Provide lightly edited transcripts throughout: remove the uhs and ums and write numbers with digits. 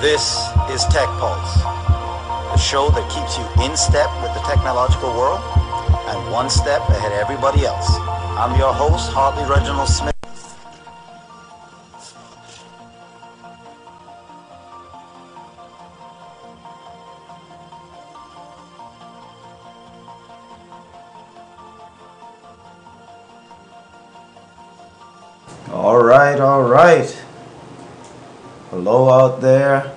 This is Tech Pulse, the show that keeps you in step with the technological world and one step ahead of everybody else. I'm your host, Hartley Reginald Smith. All right. Hello out there.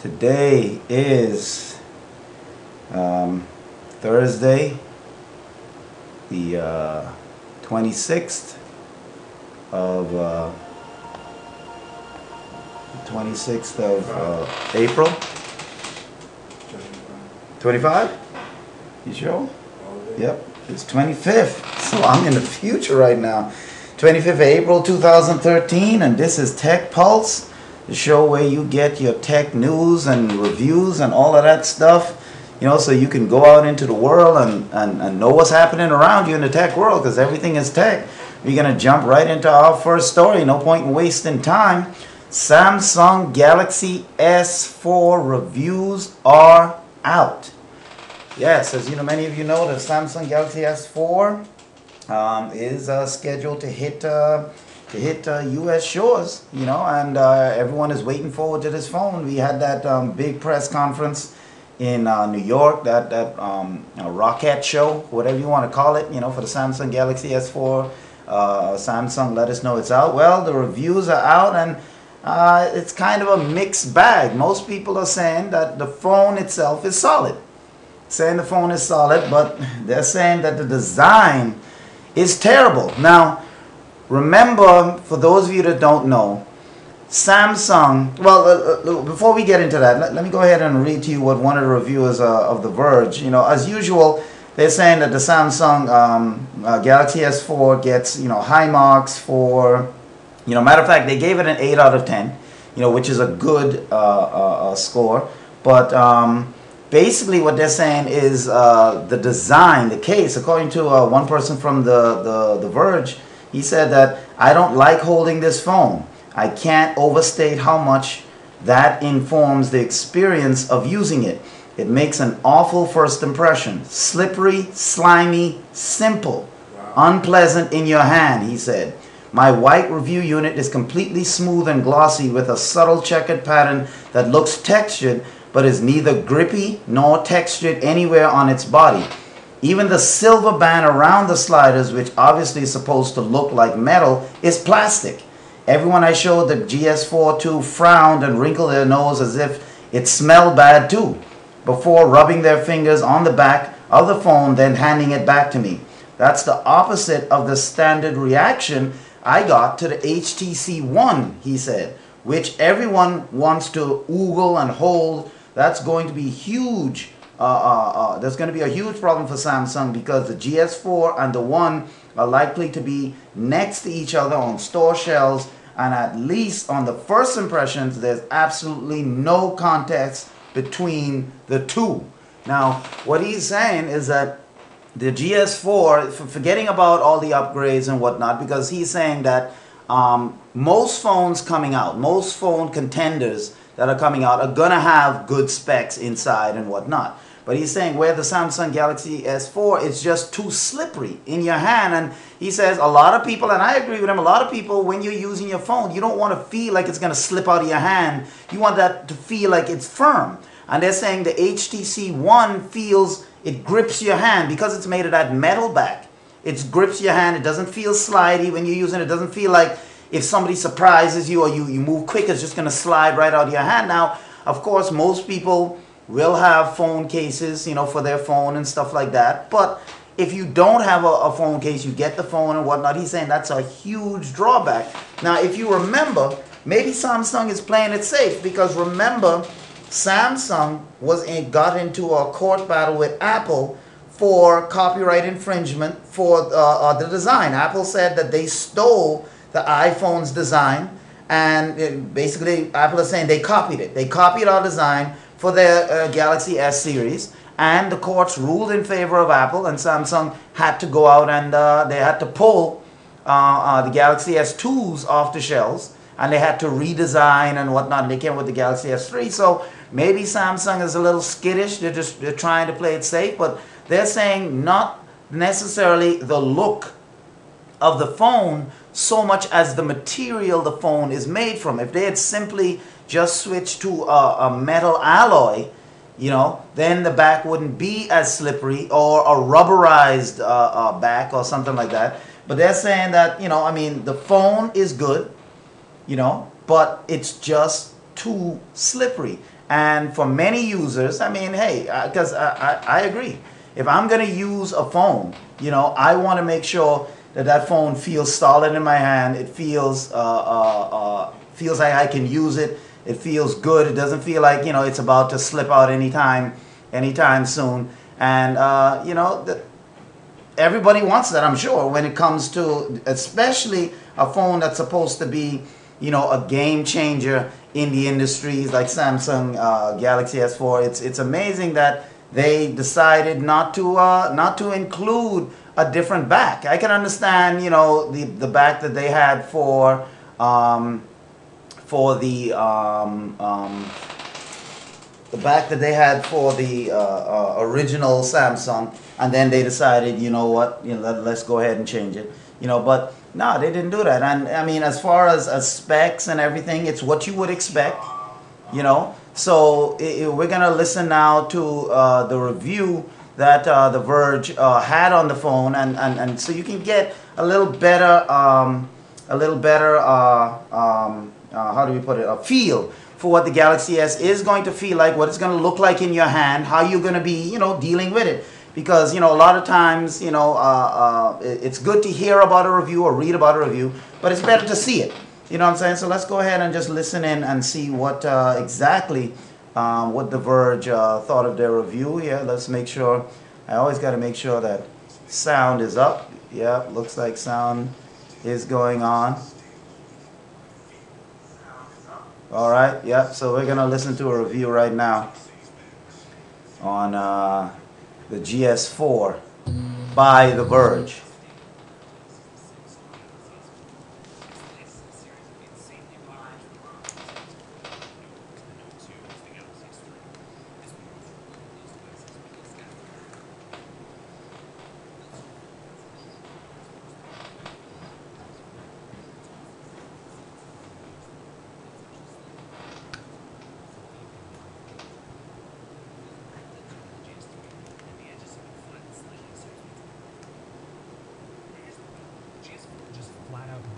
Today is Thursday, the 26th of April. 25? You sure? Yep, it's 25th. So I'm in the future right now. 25th of April 2013, and this is Tech Pulse, the show where you get your tech news and reviews and all of that stuff, so you can go out into the world and know what's happening around you in the tech world, because everything is tech. We're going to jump right into our first story. No point in wasting time. Samsung Galaxy S4 reviews are out. Yes, as many of you know, the Samsung Galaxy S4 is scheduled to hit U.S. shores, and everyone is waiting forward to this phone. We had that big press conference in New York, that rocket show, whatever you want to call it, for the Samsung Galaxy S4. Samsung let us know it's out. Well, the reviews are out, and it's kind of a mixed bag. Most people are saying that the phone itself is solid. Saying the phone is solid, but they're saying that the design is terrible. Now, remember, for those of you that don't know, Samsung, before we get into that, let me go ahead and read to you what one of the reviewers of The Verge, as usual, they're saying that the Samsung Galaxy S4 gets, high marks for, matter of fact, they gave it an 8 out of 10, which is a good score, but basically what they're saying is the design, the case, according to one person from the Verge, he said that, I don't like holding this phone. I can't overstate how much that informs the experience of using it. It makes an awful first impression. Slippery, slimy, simple, unpleasant in your hand, he said. My white review unit is completely smooth and glossy with a subtle checkered pattern that looks textured, but is neither grippy nor textured anywhere on its body. Even the silver band around the sliders, which obviously is supposed to look like metal, is plastic. Everyone I showed the GS4 to frowned and wrinkled their nose as if it smelled bad too, before rubbing their fingers on the back of the phone, then handing it back to me. That's the opposite of the standard reaction I got to the HTC One, he said, which everyone wants to oogle and hold. That's going to be huge. There's going to be a huge problem for Samsung, because the GS4 and the One are likely to be next to each other on store shelves, and at least on the first impressions, there's absolutely no contest between the two. Now, what he's saying is that the GS4, forgetting about all the upgrades and whatnot, because he's saying that most phones coming out, most phone contenders that are coming out are going to have good specs inside and whatnot. But he's saying where the Samsung Galaxy S4 is just too slippery in your hand. And he says a lot of people, and I agree with him, a lot of people, when you're using your phone, you don't want to feel like it's going to slip out of your hand. You want that to feel like it's firm. And they're saying the HTC One feels, it grips your hand because it's made of that metal back. It grips your hand. It doesn't feel slidey when you're using it. It doesn't feel like if somebody surprises you or you move quick, it's just going to slide right out of your hand. Now, of course, most people will have phone cases, for their phone and stuff like that. But if you don't have a phone case, you get the phone and whatnot, he's saying that's a huge drawback. Now, if you remember, maybe Samsung is playing it safe, because remember, Samsung got into a court battle with Apple for copyright infringement for the design. Apple said that they stole the iPhone's design, and basically Apple is saying they copied it. They copied our design for their Galaxy S series, and the courts ruled in favor of Apple, and Samsung had to go out and they had to pull the Galaxy S2s off the shelves, and they had to redesign and whatnot, and they came with the Galaxy S3. So maybe Samsung is a little skittish. They're trying to play it safe, but they're saying not necessarily the look of the phone so much as the material the phone is made from. If they had simply just switched to a metal alloy, you know, then the back wouldn't be as slippery, or a rubberized back or something like that. But they're saying that, you know, I mean, the phone is good, you know, but it's just too slippery. And for many users, I mean, hey, because I agree. If I'm going to use a phone, you know, I want to make sure that that phone feels solid in my hand. It feels feels like I can use it. It feels good. It doesn't feel like, you know, it's about to slip out anytime soon. And you know, everybody wants that, I'm sure, when it comes to especially a phone that's supposed to be, you know, a game changer in the industries like Samsung Galaxy S4. It's amazing that they decided not to include a different back. I can understand, you know, the back that they had for the back that they had for the original Samsung, and then they decided, you know what, you know, let's go ahead and change it, you know. But no, they didn't do that. And I mean, as far as specs and everything, it's what you would expect, you know. So we're gonna listen now to the review that The Verge had on the phone, and so you can get a little better how do we put it, a feel for what the Galaxy S is going to feel like, what it's going to look like in your hand, how you're going to be, you know, dealing with it. Because, you know, a lot of times, you know, it's good to hear about a review or read about a review, but it's better to see it. You know what I'm saying? So let's go ahead and just listen in and see what exactly what The Verge thought of their review here. Let's make sure, I always got to make sure that sound is up. Yeah, looks like sound is going on. All right, yep, so we're going to listen to a review right now on the GS4 by The Verge.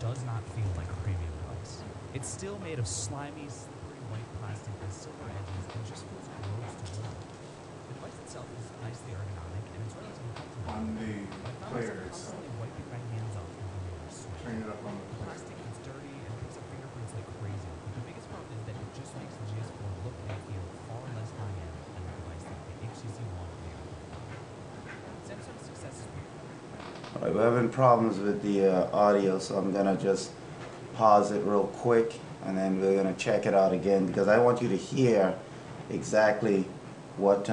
Does not feel like a premium device. It's still made of slimy, slippery white plastic with silver edges and just feels gross to hold. The device itself is nicely ergonomic and it's relatively comfortable. On the player itself. Constantly wiping my hands off when I'm switch. Turn it up on the The player. plastic is dirty and picks up fingerprints like crazy. But the biggest problem is that it just makes the GS4 look and feel far less high-end than the device that the HTC One made. Samsung's success is All right, we're having problems with the audio, so I'm gonna just pause it real quick, and then we're gonna check it out again, because I want you to hear exactly what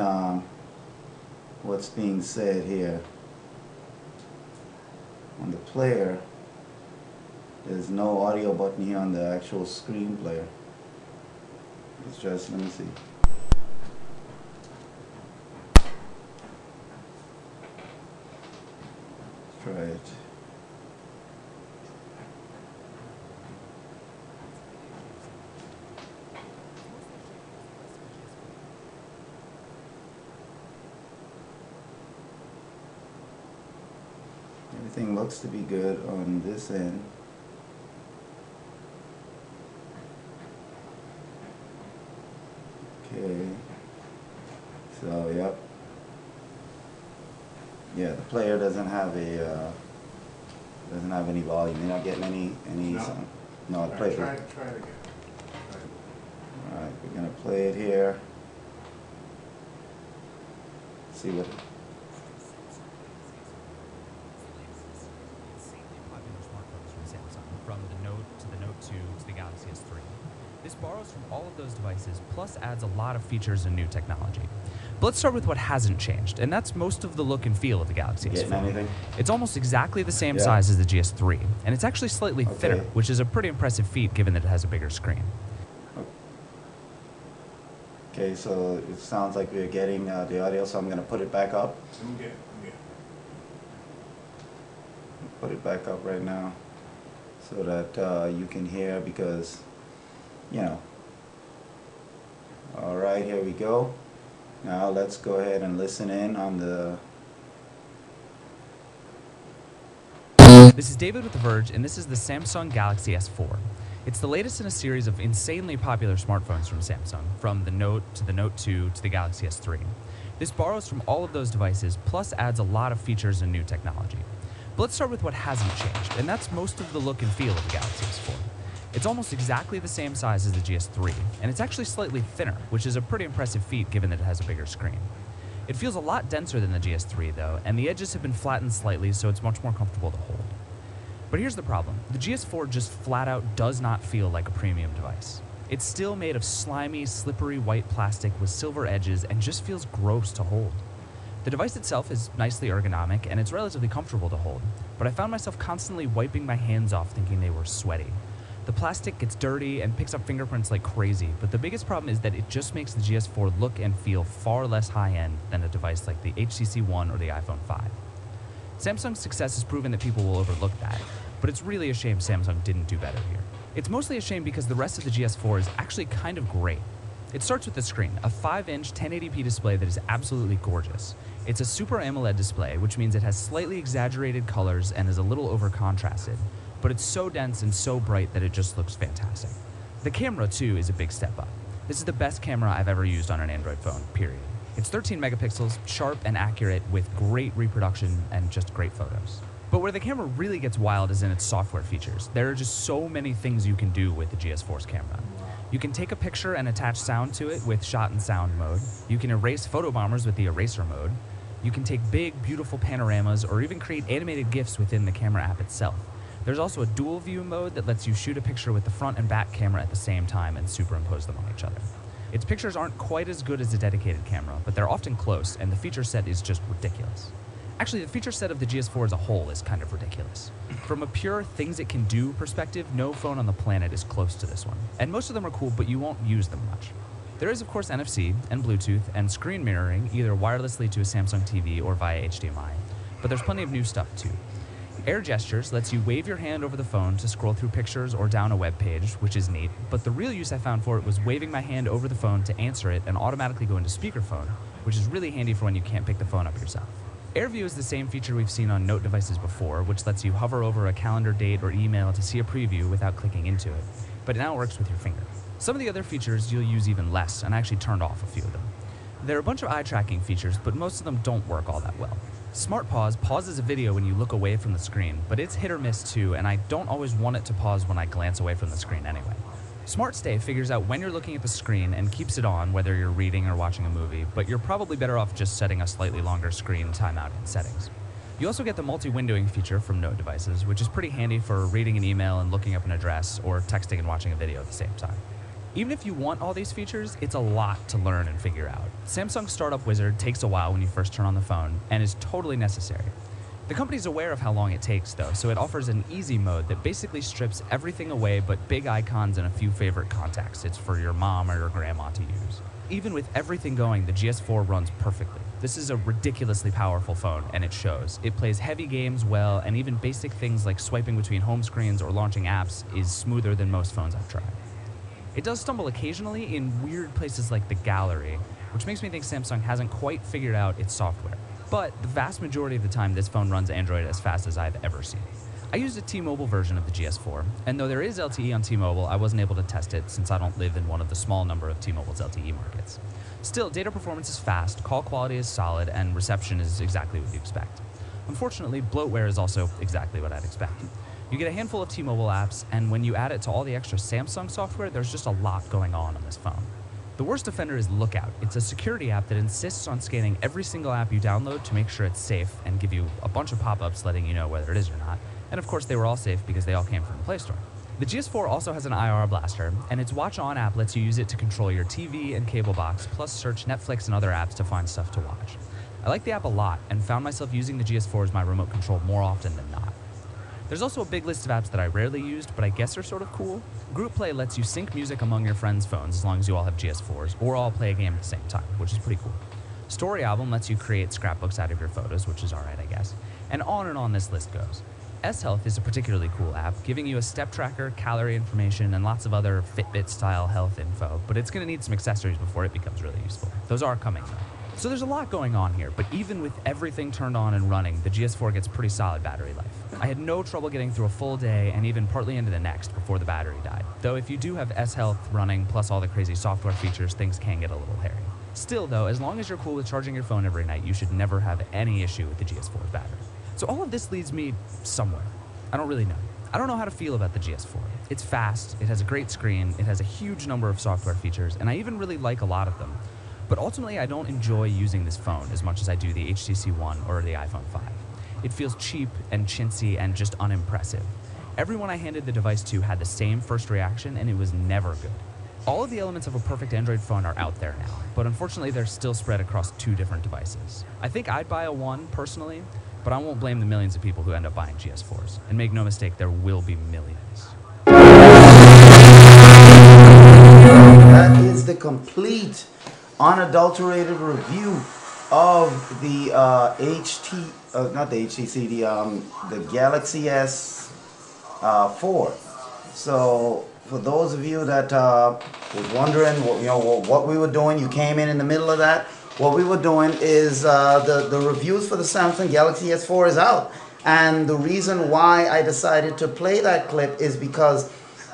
what's being said here. On the player, there's no audio button here on the actual screen player. It's just, let me see. Try it. Everything looks to be good on this end. Okay. So, yep. Yeah, the player doesn't have a doesn't have any volume. You're not getting any No. sound. No, the All player. right, try it again. All right, we're gonna play it here. See what. insanely popular smartphones from Samsung, from the Note to the Note 2 to the Galaxy S3. This borrows from all of those devices, plus adds a lot of features and new technology. But let's start with what hasn't changed, and that's most of the look and feel of the Galaxy Getting S4. anything? It's almost exactly the same Yeah. size as the GS3, and it's actually slightly thinner, Okay. which is a pretty impressive feat given that it has a bigger screen. Okay, so it sounds like we're getting the audio, so I'm going to put it back up. I'm good. Put it back up right now so that you can hear, because, you know. All right, here we go. Now let's go ahead and listen in on the... This is David with The Verge, and this is the Samsung Galaxy S4. It's the latest in a series of insanely popular smartphones from Samsung, from the Note to the Note 2 to the Galaxy S3. This borrows from all of those devices, plus adds a lot of features and new technology. But let's start with what hasn't changed, and that's most of the look and feel of the Galaxy S4. It's almost exactly the same size as the GS3, and it's actually slightly thinner, which is a pretty impressive feat given that it has a bigger screen. It feels a lot denser than the GS3 though, and the edges have been flattened slightly, so it's much more comfortable to hold. But here's the problem. The GS4 just flat out does not feel like a premium device. It's still made of slimy, slippery white plastic with silver edges and just feels gross to hold. The device itself is nicely ergonomic and it's relatively comfortable to hold, but I found myself constantly wiping my hands off thinking they were sweaty. The plastic gets dirty and picks up fingerprints like crazy, but the biggest problem is that it just makes the GS4 look and feel far less high-end than a device like the HTC One or the iPhone 5. Samsung's success has proven that people will overlook that, but it's really a shame Samsung didn't do better here. It's mostly a shame because the rest of the GS4 is actually kind of great. It starts with the screen, a 5-inch 1080p display that is absolutely gorgeous. It's a Super AMOLED display, which means it has slightly exaggerated colors and is a little over-contrasted, but it's so dense and so bright that it just looks fantastic. The camera, too, is a big step up. This is the best camera I've ever used on an Android phone, period. It's 13 megapixels, sharp and accurate, with great reproduction and just great photos. But where the camera really gets wild is in its software features. There are just so many things you can do with the GS4's camera. You can take a picture and attach sound to it with shot and sound mode. You can erase photo bombers with the eraser mode. You can take big, beautiful panoramas or even create animated GIFs within the camera app itself. There's also a dual view mode that lets you shoot a picture with the front and back camera at the same time and superimpose them on each other. Its pictures aren't quite as good as a dedicated camera, but they're often close, and the feature set is just ridiculous. Actually, the feature set of the GS4 as a whole is kind of ridiculous. From a pure things it can do perspective, no phone on the planet is close to this one. And most of them are cool, but you won't use them much. There is, of course, NFC and Bluetooth and screen mirroring, either wirelessly to a Samsung TV or via HDMI. But there's plenty of new stuff, too. Air Gestures lets you wave your hand over the phone to scroll through pictures or down a web page, which is neat, but the real use I found for it was waving my hand over the phone to answer it and automatically go into speakerphone, which is really handy for when you can't pick the phone up yourself. AirView is the same feature we've seen on Note devices before, which lets you hover over a calendar date or email to see a preview without clicking into it, but it now works with your finger. Some of the other features you'll use even less, and I actually turned off a few of them. There are a bunch of eye tracking features, but most of them don't work all that well. Smart Pause pauses a video when you look away from the screen, but it's hit or miss too, and I don't always want it to pause when I glance away from the screen anyway. Smart Stay figures out when you're looking at the screen and keeps it on whether you're reading or watching a movie, but you're probably better off just setting a slightly longer screen timeout in settings. You also get the multi-windowing feature from Note devices, which is pretty handy for reading an email and looking up an address, or texting and watching a video at the same time. Even if you want all these features, it's a lot to learn and figure out. Samsung's Startup Wizard takes a while when you first turn on the phone, and is totally necessary. The company's aware of how long it takes though, so it offers an easy mode that basically strips everything away but big icons and a few favorite contacts. It's for your mom or your grandma to use. Even with everything going, the GS4 runs perfectly. This is a ridiculously powerful phone, and it shows. It plays heavy games well, and even basic things like swiping between home screens or launching apps is smoother than most phones I've tried. It does stumble occasionally in weird places like the gallery, which makes me think Samsung hasn't quite figured out its software. But the vast majority of the time, this phone runs Android as fast as I've ever seen. I used a T-Mobile version of the GS4, and though there is LTE on T-Mobile, I wasn't able to test it since I don't live in one of the small number of T-Mobile's LTE markets. Still, data performance is fast, call quality is solid, and reception is exactly what you expect. Unfortunately, bloatware is also exactly what I'd expect. You get a handful of T-Mobile apps, and when you add it to all the extra Samsung software, there's just a lot going on this phone. The worst offender is Lookout. It's a security app that insists on scanning every single app you download to make sure it's safe and give you a bunch of pop-ups letting you know whether it is or not. And of course, they were all safe because they all came from the Play Store. The GS4 also has an IR blaster, and its Watch On app lets you use it to control your TV and cable box, plus search Netflix and other apps to find stuff to watch. I like the app a lot, and found myself using the GS4 as my remote control more often than not. There's also a big list of apps that I rarely used, but I guess are sort of cool. Group Play lets you sync music among your friends' phones as long as you all have GS4s, or all play a game at the same time, which is pretty cool. Story Album lets you create scrapbooks out of your photos, which is alright, I guess. And on this list goes. S-Health is a particularly cool app, giving you a step tracker, calorie information, and lots of other Fitbit-style health info, but it's going to need some accessories before it becomes really useful. Those are coming, though. So there's a lot going on here, but even with everything turned on and running, the GS4 gets pretty solid battery life. I had no trouble getting through a full day and even partly into the next before the battery died. Though if you do have S-Health running, plus all the crazy software features, things can get a little hairy. Still though, as long as you're cool with charging your phone every night, you should never have any issue with the GS4's battery. So all of this leads me somewhere. I don't really know. I don't know how to feel about the GS4. It's fast, it has a great screen, it has a huge number of software features, and I even really like a lot of them. But ultimately, I don't enjoy using this phone as much as I do the HTC One or the iPhone 5. It feels cheap and chintzy and just unimpressive. Everyone I handed the device to had the same first reaction, and it was never good. All of the elements of a perfect Android phone are out there now, but unfortunately they're still spread across 2 different devices. I think I'd buy a One personally, but I won't blame the millions of people who end up buying GS4s. And make no mistake, there will be millions. That is the complete, unadulterated review of the not the HTC, the Galaxy S4. So for those of you that was wondering, what we were doing, you came in the middle of that. What we were doing is the reviews for the Samsung Galaxy S4 is out, and the reason why I decided to play that clip is because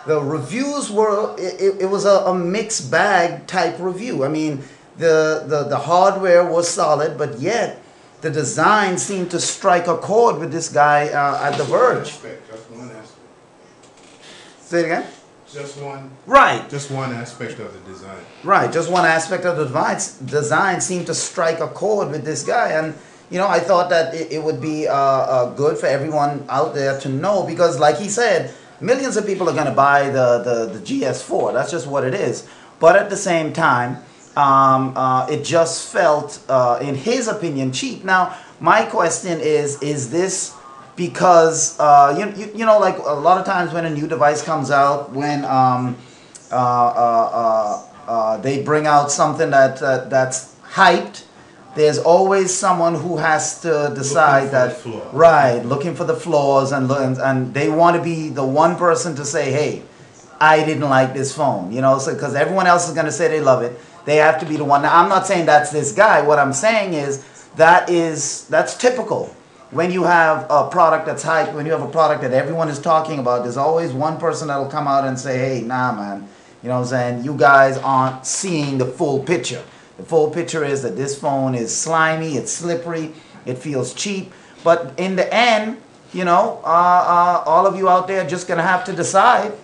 the reviews were it was a mixed bag type review. I mean, the hardware was solid, but yet the design seemed to strike a chord with this guy at The Verge. Just one aspect. Say it again? Just one. Right. Just one aspect of the design. Right. Just one aspect of the design seemed to strike a chord with this guy, and I thought that it would be good for everyone out there to know, because, like he said, millions of people are going to buy the GS4. That's just what it is. But at the same time, it just felt, in his opinion, cheap. Now, my question is this because, like a lot of times when a new device comes out, when they bring out something that's hyped, there's always someone who has to decide looking for the flaws, and they want to be the one person to say, hey, I didn't like this phone, so because everyone else is going to say they love it, they have to be the one. Now, I'm not saying that's this guy. What I'm saying is that's typical. When you have a product that's hyped, when you have a product that everyone is talking about, there's always one person that'll come out and say, hey, nah, man, you guys aren't seeing the full picture. The full picture is that this phone is slimy, it's slippery, it feels cheap. But in the end, all of you out there are just going to have to decide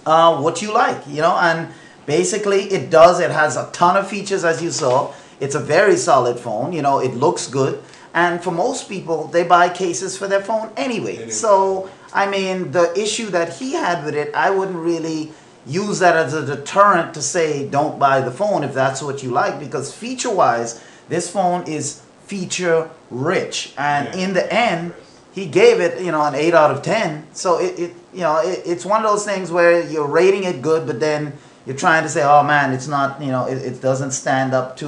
what you like, and basically it has a ton of features, as you saw. It's a very solid phone, it looks good. And for most people, they buy cases for their phone anyway. So, I mean, the issue that he had with it, I wouldn't really use that as a deterrent to say don't buy the phone if that's what you like, because feature-wise, this phone is feature-rich. And in the end, he gave it, an 8 out of 10. So it's one of those things where you're rating it good, but then you're trying to say, oh man, it's not, it doesn't stand up to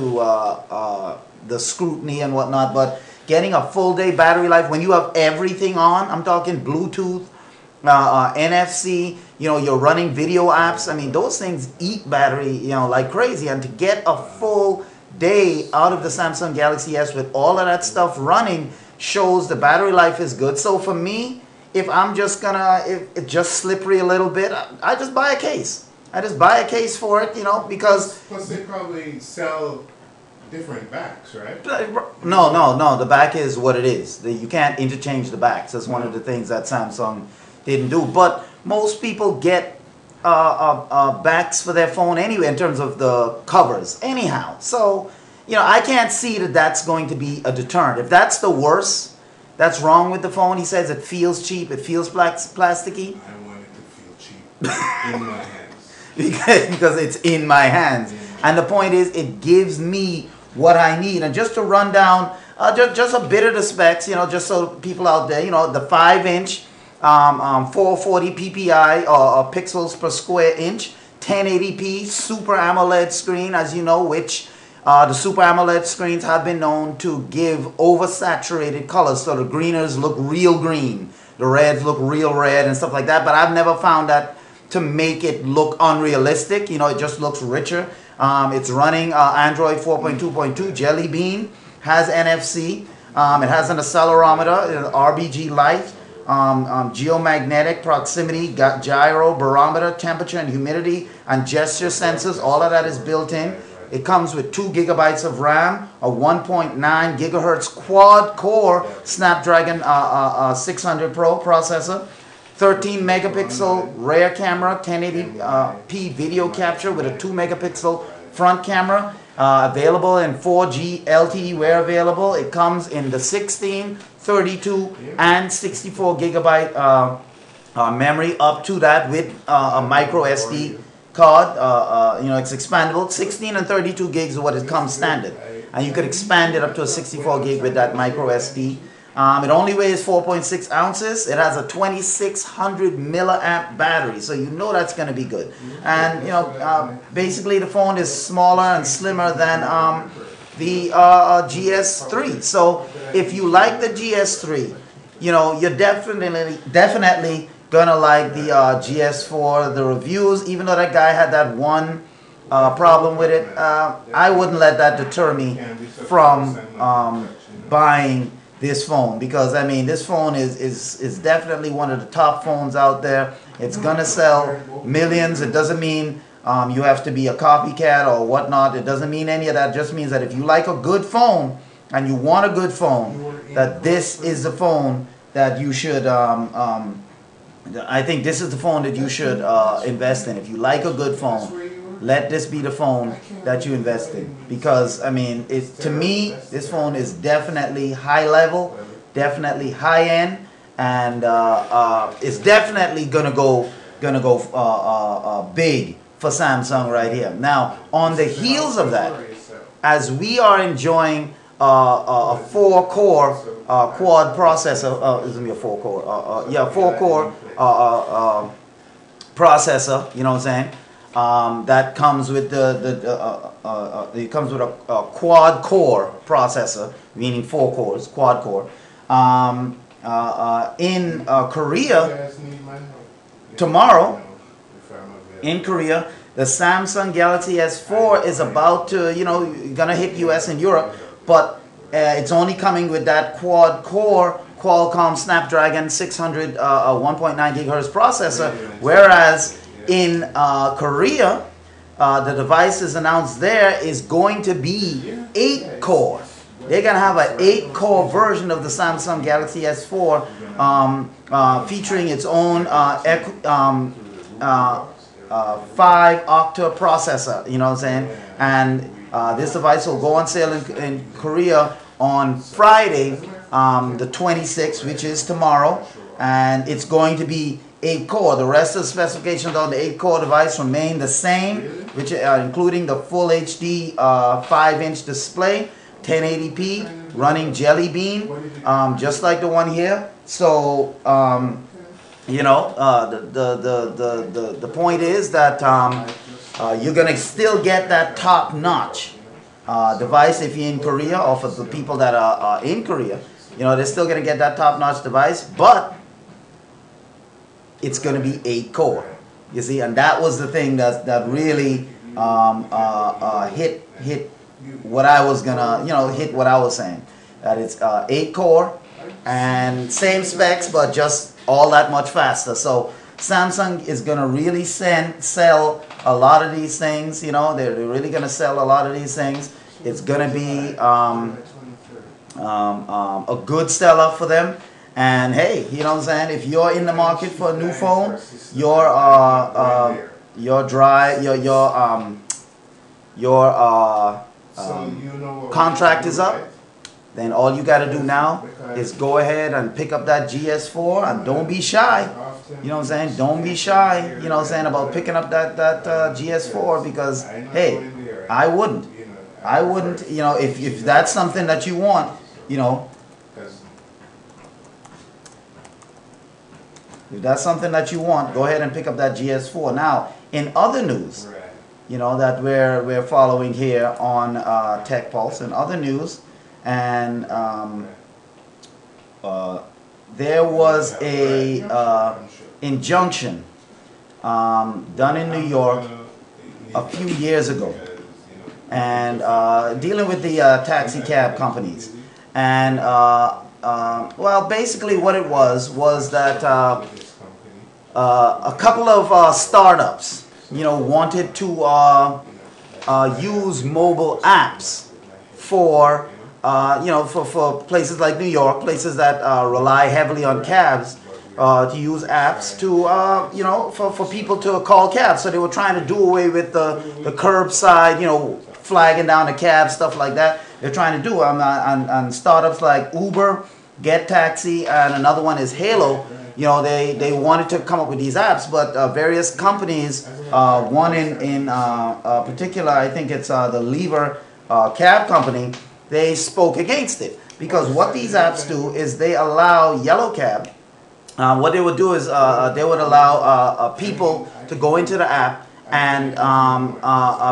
the scrutiny and whatnot. But getting a full day battery life when you have everything on, I'm talking Bluetooth, NFC, you're running video apps. I mean, those things eat battery, like crazy. And to get a full day out of the Samsung Galaxy S with all of that stuff running shows the battery life is good. So for me, if I'm just if it's just slippery a little bit, I just buy a case. I just buy a case for it, because... Plus they probably sell different backs, right? No. The back is what it is. You can't interchange the backs. That's one of the things that Samsung didn't do. But most people get backs for their phone anyway in terms of the covers anyhow. So, I can't see that that's going to be a deterrent. If that's the worst that's wrong with the phone, he says it feels cheap, it feels plasticky. I want it to feel cheap. In my hands. because it's in my hands. And the point is, it gives me what I need. And just to run down just a bit of the specs, just so people out there, the 5-inch, 440 ppi or pixels per square inch, 1080p Super AMOLED screen, as you know, which the Super AMOLED screens have been known to give oversaturated colors. So the greeners look real green, the reds look real red and stuff like that. But I've never found that to make it look unrealistic. It just looks richer. It's running Android 4.2.2 Jelly Bean, has NFC. It has an accelerometer, RBG light, geomagnetic proximity, gyro, barometer, temperature and humidity, and gesture sensors. All of that is built in. It comes with 2 gigabytes of RAM, a 1.9 gigahertz quad-core Snapdragon 600 Pro processor, 13 megapixel rear camera, 1080p video capture with a 2 megapixel front camera, available in 4G LTE where available. It comes in the 16, 32, and 64 gigabyte memory, up to that with a micro SD card. It's expandable. 16 and 32 gigs is what it comes standard, and you could expand it up to a 64 gig with that micro SD. It only weighs 4.6 ounces. It has a 2600 milliamp battery, so that's going to be good. And basically the phone is smaller and slimmer than the GS3. So if you like the GS3, you're definitely gonna like the GS4. The reviews, even though that guy had that one problem with it, I wouldn't let that deter me from buying this phone, because this phone is definitely one of the top phones out there. It's gonna sell millions. It doesn't mean you have to be a copycat or whatnot. It doesn't mean any of that. It just means that if you like a good phone and you want a good phone, that this is the phone that you should I think this is the phone that you should invest in. If you like a good phone, let this be the phone that you invest in, because to me, this phone is definitely high level, definitely high end, and it's definitely gonna go big for Samsung right here. Now, on the heels of that, as we are enjoying a 4-core quad processor, isn't it a 4-core? 4-core processor. You know what I'm saying? That comes with it comes with a quad-core processor, meaning 4 cores, quad-core. In Korea tomorrow, in Korea, the Samsung Galaxy S4 is about to, gonna hit US and Europe, but it's only coming with that quad-core Qualcomm Snapdragon 600 1.9 gigahertz processor, whereas in Korea, the device is announced there is going to be 8-core. They're going to have an 8-core version of the Samsung Galaxy S4, featuring its own 5-octa processor, you know what I'm saying? And this device will go on sale in Korea on Friday, the 26th, which is tomorrow, and it's going to be 8-core. The rest of the specifications on the 8-core device remain the same, which including the full HD 5-inch display, 1080p, running Jelly Bean, just like the one here. So the point is that you're gonna still get that top-notch device if you're in Korea, or for the people that are in Korea. They're still gonna get that top-notch device, but it's gonna be 8-core. You see, and that was the thing that really hit what I was gonna, hit what I was saying. That it's 8-core and same specs, but just all that much faster. So Samsung is gonna really sell a lot of these things. They're really gonna sell a lot of these things. It's gonna be a good seller for them. And hey, you know what I'm saying? If you're in the market for a new phone, your contract is up. then all you got to do now is go ahead and pick up that GS4 and don't be shy. You know what I'm saying? Don't be shy, you know what I'm saying, about picking up that GS4 because, hey, I wouldn't. You know, if that's something that you want, you know, if that's something that you want, go ahead and pick up that GS4. Now, in other news, you know, that we're following here on Tech Pulse and other news, and there was a injunction done in New York a few years ago, and dealing with the taxi cab companies. And well, basically what it was that a couple of startups, you know, wanted to use mobile apps for you know, for places like New York, places that rely heavily on cabs, to use apps to you know, for people to call cabs. So they were trying to do away with the curbside, you know, flagging down the cab, stuff like that. They're trying to do and startups like Uber, Get Taxi, and another one is Halo. You know, they wanted to come up with these apps, but various companies, one in particular, I think it's the Lever cab company, they spoke against it. Because what these apps do is they allow yellow cab, what they would do is they would allow people to go into the app and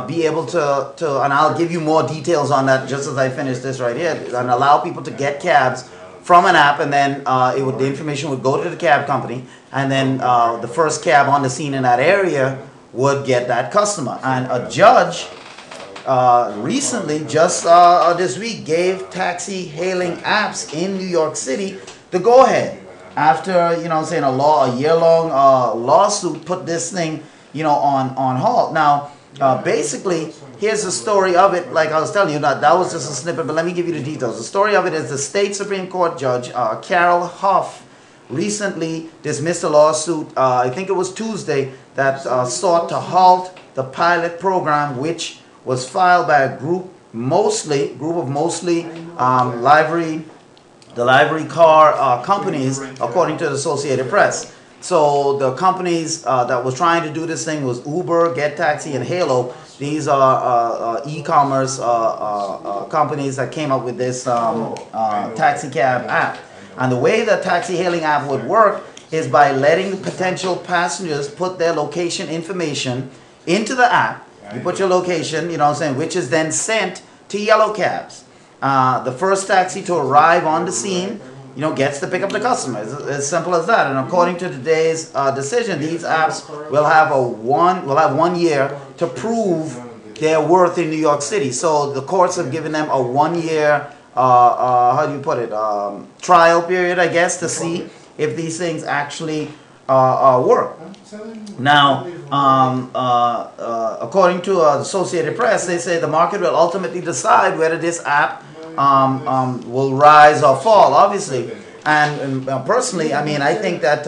be able to, and I'll give you more details on that just as I finish this right here, and allow people to get cabs from an app, and then the information would go to the cab company, and then the first cab on the scene in that area would get that customer. And a judge recently, just this week, gave taxi hailing apps in New York City the go-ahead after, you know, saying a year-long lawsuit put this thing, you know, on halt. Now, basically, here's the story of it. Like I was telling you, that was just a snippet, but let me give you the details. The story of it is the state Supreme Court judge, Carol Huff, recently dismissed a lawsuit, I think it was Tuesday, that sought to halt the pilot program, which was filed by a group of mostly livery car companies, according to the Associated Press. So the companies that was trying to do this thing was Uber, Get Taxi, and Halo. These are e-commerce companies that came up with this taxi cab app. And the way the taxi hailing app would work is by letting the potential passengers put their location information into the app. You put your location, you know what I'm saying, which is then sent to yellow cabs. The first taxi to arrive on the scene, you know, gets to pick up the customer. It's as simple as that. And according to today's decision, these apps will have 1 year to prove their worth in New York City. So the courts have given them a 1 year, how do you put it, trial period, I guess, to see if these things actually work. Now, according to Associated Press, they say the market will ultimately decide whether this app will rise or fall, obviously. And personally, I mean, I think that,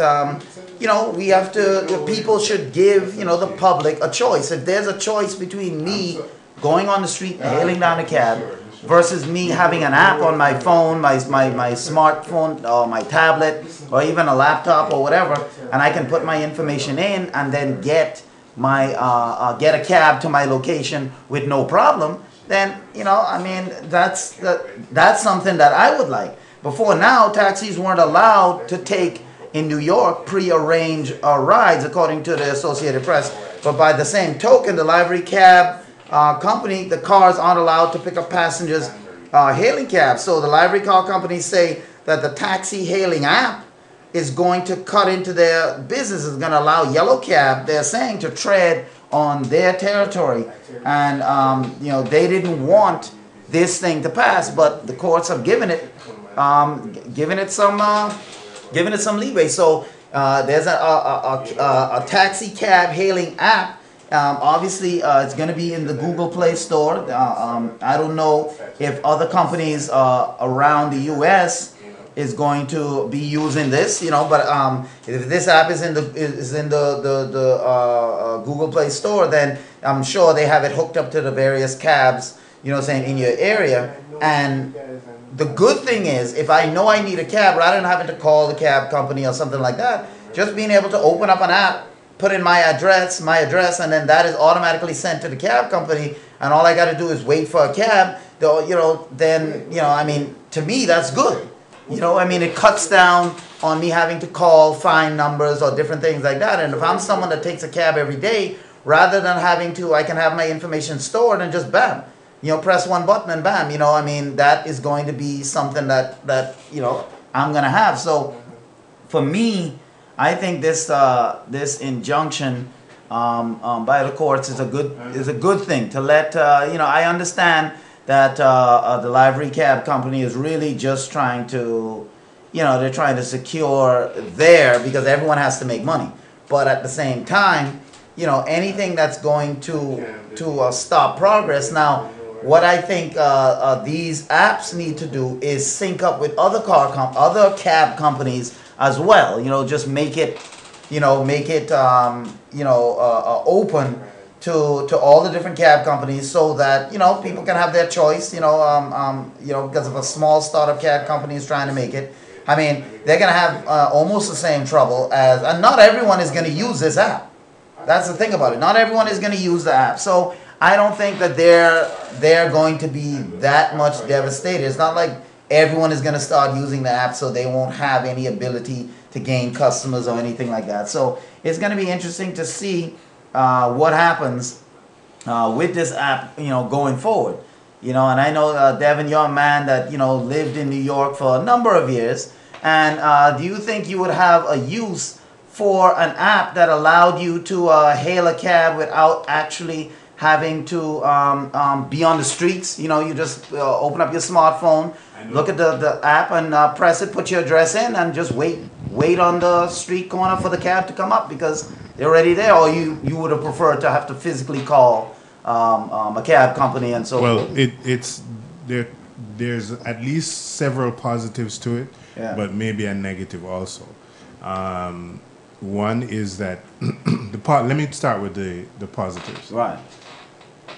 you know, we have to, people should give, you know, the public a choice. If there's a choice between me going on the street and hailing down a cab versus me having an app on my phone, my smartphone, or my tablet, or even a laptop or whatever, and I can put my information in and then get a cab to my location with no problem, then, you know, I mean, that's something that I would like. Before now, taxis weren't allowed to take, in New York, pre-arranged rides, according to the Associated Press. But by the same token, the livery cab company, the cars aren't allowed to pick up passengers hailing cabs. So the livery car companies say that the taxi hailing app is going to cut into their business. It's going to allow yellow cab, they're saying, to tread on their territory. And, you know, they didn't want this thing to pass, but the courts have given it some leeway. So there's a taxi cab hailing app. Obviously, it's going to be in the Google Play Store. I don't know if other companies around the U.S. is going to be using this, you know. But if this app is in the Google Play Store, then I'm sure they have it hooked up to the various cabs, you know, saying in your area. And the good thing is, if I know I need a cab, rather than having to call the cab company or something like that, just being able to open up an app, put in my address, and then that is automatically sent to the cab company, and all I got to do is wait for a cab. I mean, to me, that's good. I mean, it cuts down on me having to call, find numbers or different things like that. And if I'm someone that takes a cab every day, rather than having to, I can have my information stored and just bam, press one button and bam, I mean, that is going to be something that I'm going to have. So for me, I think this injunction by the courts is a good thing to let I understand that the livery cab company is really just trying to they're trying to secure because everyone has to make money, but at the same time anything that's going to stop progress. Now what I think these apps need to do is sync up with other cab companies as well. Just make it open to all the different cab companies, so that people can have their choice. Because if a small startup cab company is trying to make it, I mean, they're gonna have almost the same trouble and not everyone is gonna use this app. That's the thing about it. Not everyone is gonna use the app. So I don't think that they're going to be that much devastated. It's not like everyone is gonna start using the app, so they won't have any ability to gain customers or anything like that. So it's gonna be interesting to see what happens with this app, going forward. And I know, Devin, you're a man that, lived in New York for a number of years. And do you think you would have a use for an app that allowed you to hail a cab without actually having to be on the streets? You just open up your smartphone, look at the app and press it, put your address in, and just wait on the street corner for the cab to come up because they're already there. Or you would have preferred to have to physically call a cab company and so forth? Well, there's at least several positives to it, but maybe a negative also. One is that let me start with the positives. Right.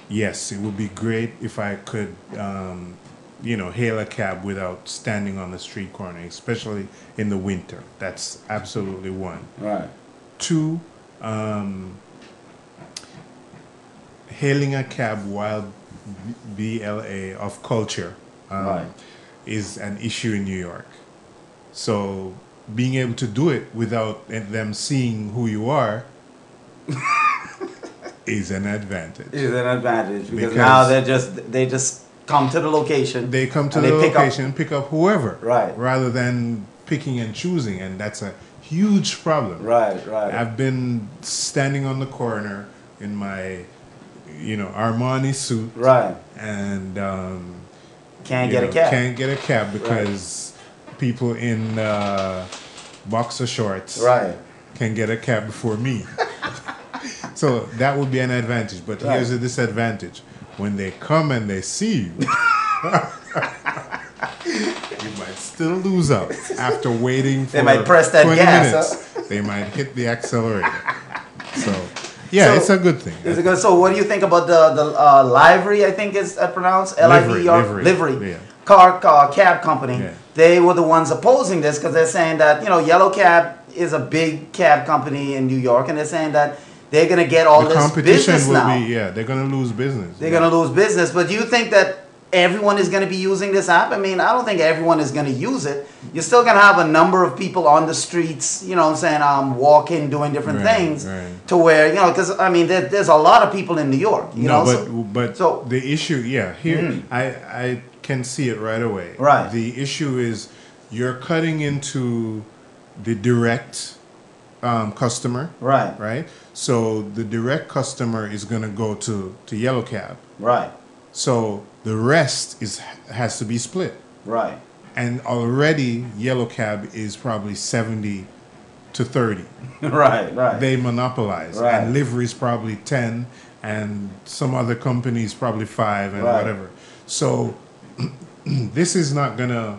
Yes, it would be great if I could, hail a cab without standing on the street corner, especially in the winter. That's absolutely one. Right. Two, hailing a cab while BLA of culture is an issue in New York. So being able to do it without them seeing who you are is an advantage. Is an advantage because now they just come to the location. They come to the location, pick up whoever, right? Rather than picking and choosing, and that's a huge problem. Right. I've been standing on the corner in my, Armani suit, right, and can't get a cab. Can't get a cab because people in boxer shorts, right, can get a cab before me. So that would be an advantage. But here's a disadvantage: when they come and they see you, you might still lose out after waiting for. They might press that 20 gas. minutes. Huh? They might hit the accelerator. So it's a good thing. It's a good. So what do you think about the livery? I think is pronounced livery. Yeah. Car cab company. Yeah. They were the ones opposing this because they're saying that Yellow Cab is a big cab company in New York, and they're saying that they're gonna get all this business now. They're gonna lose business. They're gonna lose business. But do you think that everyone is going to be using this app? I mean, I don't think everyone is going to use it. You're still going to have a number of people on the streets, walking, doing different things, to where, because, I mean, there's a lot of people in New York, But the issue, here, I can see it right away. Right. The issue is you're cutting into the direct customer. Right. Right? So the direct customer is going to go to Yellow Cab. Right. So the rest has to be split. Right. And already Yellow Cab is probably 70 to 30. Right. They monopolize. Right. And livery is probably 10 and some other companies probably 5 and whatever. So this is not going to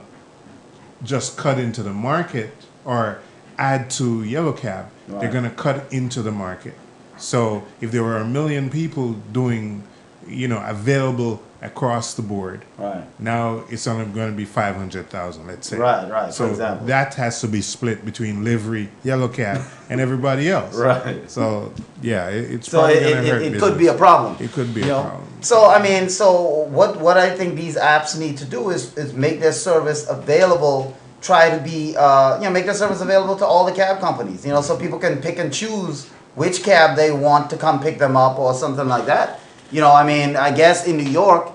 just cut into the market or add to Yellow Cab. Right. They're going to cut into the market. So if there were 1 million people doing available across the board. Right. Now it's only going to be 500,000, let's say. Right, So for example. that has to be split between livery, yellow cab, and everybody else. Right. So yeah, it's So probably going to hurt it business. could be a problem. It could be you a know? problem. So I mean, so what I think these apps need to do is make their service available. Try to be make their service available to all the cab companies. You know, so people can pick and choose which cab they want to come pick them up or something like that. You know, I mean, I guess in New York,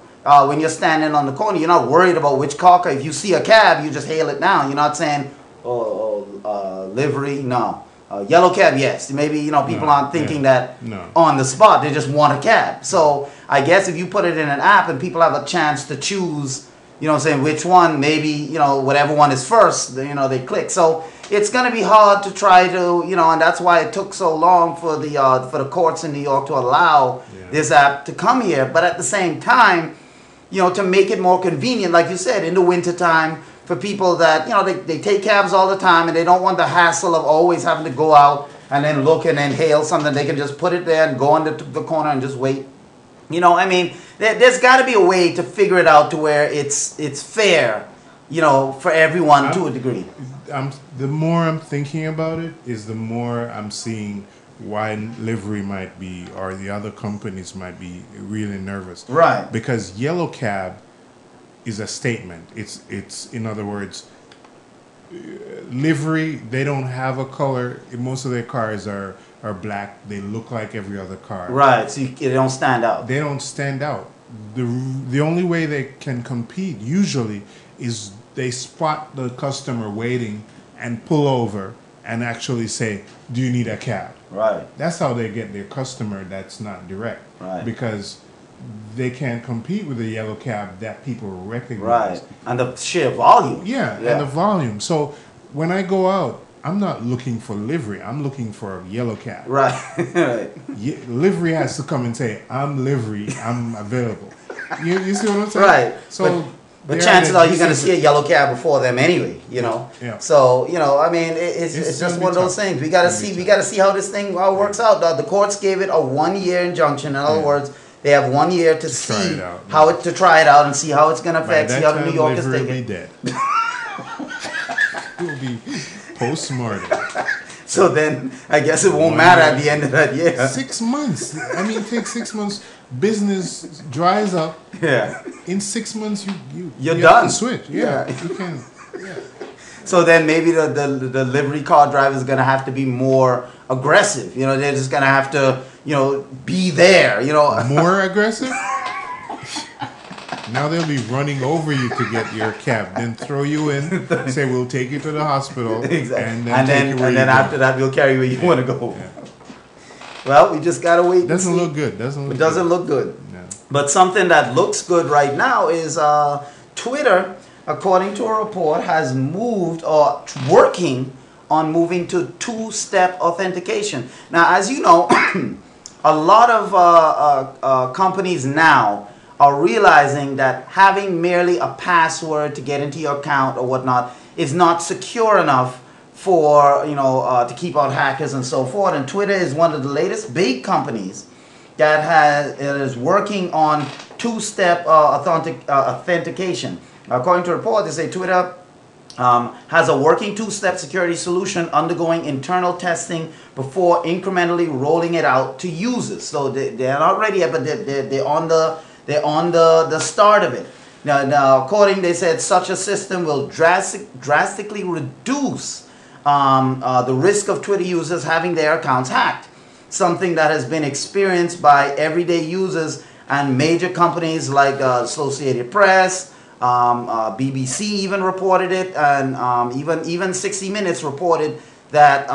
when you're standing on the corner, you're not worried about which car. If you see a cab, you just hail it down. You're not saying, livery, no. Yellow cab, yes. Maybe, you know, people aren't thinking that on the spot. They just want a cab. So I guess if you put it in an app and people have a chance to choose, you know what I'm saying, which one, maybe, you know, whatever one is first, you know, they click. So it's going to be hard to try to, you know, and that's why it took so long for the courts in New York to allow this app to come here. But at the same time, you know, to make it more convenient, like you said, in the wintertime, for people that, you know, they take cabs all the time and they don't want the hassle of always having to go out and then look and then hail something. They can just put it there and go on the corner and just wait. You know, I mean, there's got to be a way to figure it out to where it's fair, you know, for everyone to a degree. The more I'm thinking about it, is the more I'm seeing why livery might be, or the other companies might be really nervous. Right. Because yellow cab is a statement. It's in other words, livery, they don't have a color. Most of their cars are black. They look like every other car. Right, so they don't stand out. They don't stand out. The only way they can compete usually is they spot the customer waiting and pull over and actually say, do you need a cab? Right. That's how they get their customer that's not direct. Right. Because they can't compete with a yellow cab that people recognize. Right. And the sheer volume. Yeah, and the volume. So when I go out, I'm not looking for livery. I'm looking for a yellow cab. Right. Right. Livery has to come and say, I'm livery, I'm available. You see what I'm saying? Right. So, but chances are you're going to see a yellow cab before them anyway, you know. Yeah. So, you know, I mean, it's just one of those things. We got to see how this thing works out. The courts gave it a 1-year injunction. In other words, they have 1 year to see how to try it out and see how it's going to affect. See how the New York is taking. Will be dead. It will be post-mortem. So then, I guess it won't matter at the end of that year. 6 months. I mean, it takes 6 months. Business dries up. Yeah. In 6 months, you're have done. to switch. Yeah. You can. Yeah. So then maybe the livery car driver is going to have to be more aggressive. You know, they're just going to have to, you know, be there. You know, more aggressive. Now they'll be running over you to get your cab, then throw you in, say we'll take you to the hospital, exactly. and then after that we'll carry you where you want to go. Yeah. Well, we just gotta wait. Doesn't and see. look good. It doesn't look good. No. But something that looks good right now is Twitter, according to a report, has moved or working on moving to two-step authentication. Now, as you know, a lot of companies now are realizing that having merely a password to get into your account or whatnot is not secure enough for, you know, to keep out hackers and so forth. And Twitter is one of the latest big companies that is working on two-step authentication. According to a report, they say Twitter has a working two-step security solution undergoing internal testing before incrementally rolling it out to users. So they're not ready yet, but they're on the start of it. Now, according, they said such a system will drastically reduce the risk of Twitter users having their accounts hacked, something that has been experienced by everyday users and major companies like Associated Press, BBC even reported it, and even 60 Minutes reported that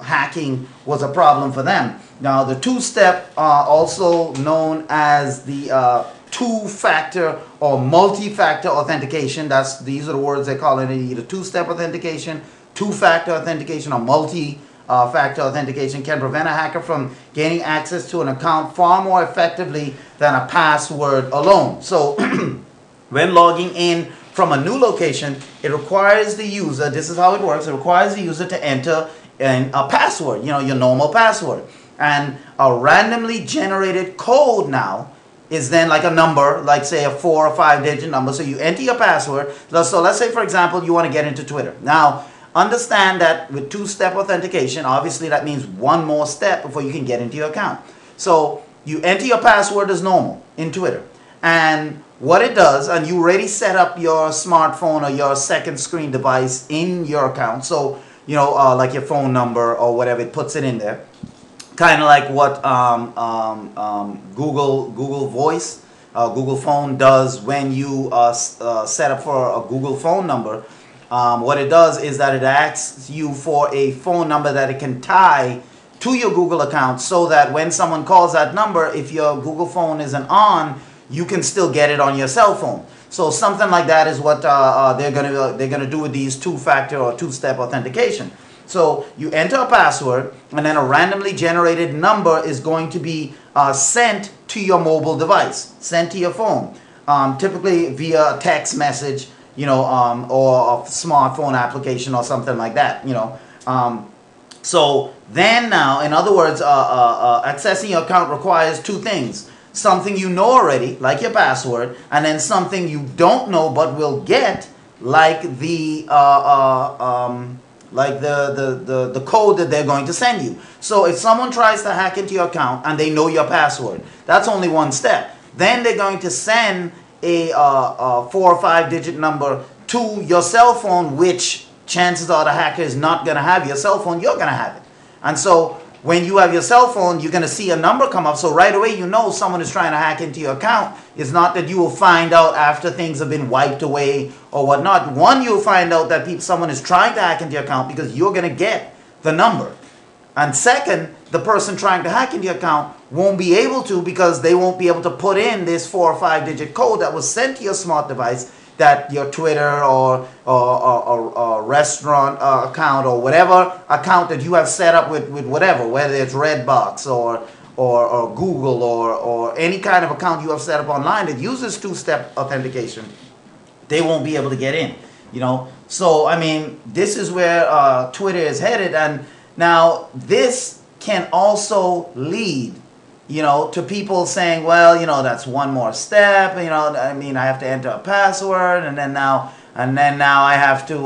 hacking was a problem for them. Now, the two-step, also known as the two-factor or multi-factor authentication, these are the words they call it, either two-step authentication, two-factor authentication, or multi-factor authentication, can prevent a hacker from gaining access to an account far more effectively than a password alone. So, when logging in from a new location, it requires the user, this is how it works, it requires the user to enter a password, you know, your normal password. And a randomly generated code now is then like a number, like say a 4 or 5 digit number. So you enter your password. So let's say, for example, you want to get into Twitter. Now, understand that with two-step authentication, obviously that means one more step before you can get into your account. So you enter your password as normal in Twitter. And what it does, and you already set up your smartphone or your second screen device in your account. So, you know, like your phone number or whatever, it puts it in there. Kind of like what Google Voice, Google Phone does when you set up for a Google phone number. What it does is that it asks you for a phone number that it can tie to your Google account, so that when someone calls that number, if your Google phone isn't on, you can still get it on your cell phone. So something like that is what they're gonna do with these two-factor or two-step authentication. So you enter a password, and then a randomly generated number is going to be sent to your mobile device, sent to your phone, typically via a text message, you know, or a smartphone application or something like that, you know. So then now, in other words, accessing your account requires two things. Something you know already, like your password, and then something you don't know but will get, like the code that they're going to send you. So if someone tries to hack into your account and they know your password, that's only one step. Then they're going to send a 4 or 5 digit number to your cell phone, which chances are the hacker is not going to have your cell phone, you're going to have it. And so when you have your cell phone, you're going to see a number come up. So right away, you know someone is trying to hack into your account. It's not that you will find out after things have been wiped away or whatnot. One, you'll find out that someone is trying to hack into your account because you're going to get the number. And second, the person trying to hack into your account won't be able to, because they won't be able to put in this 4 or 5 digit code that was sent to your smart device, that your Twitter or restaurant account or whatever account that you have set up with whatever, whether it's Redbox or Google or any kind of account you have set up online that uses two-step authentication, they won't be able to get in, you know. So, I mean, this is where Twitter is headed. And now this can also lead, you know, to people saying, well, you know, that's one more step, you know, I mean, I have to enter a password, and then now I have to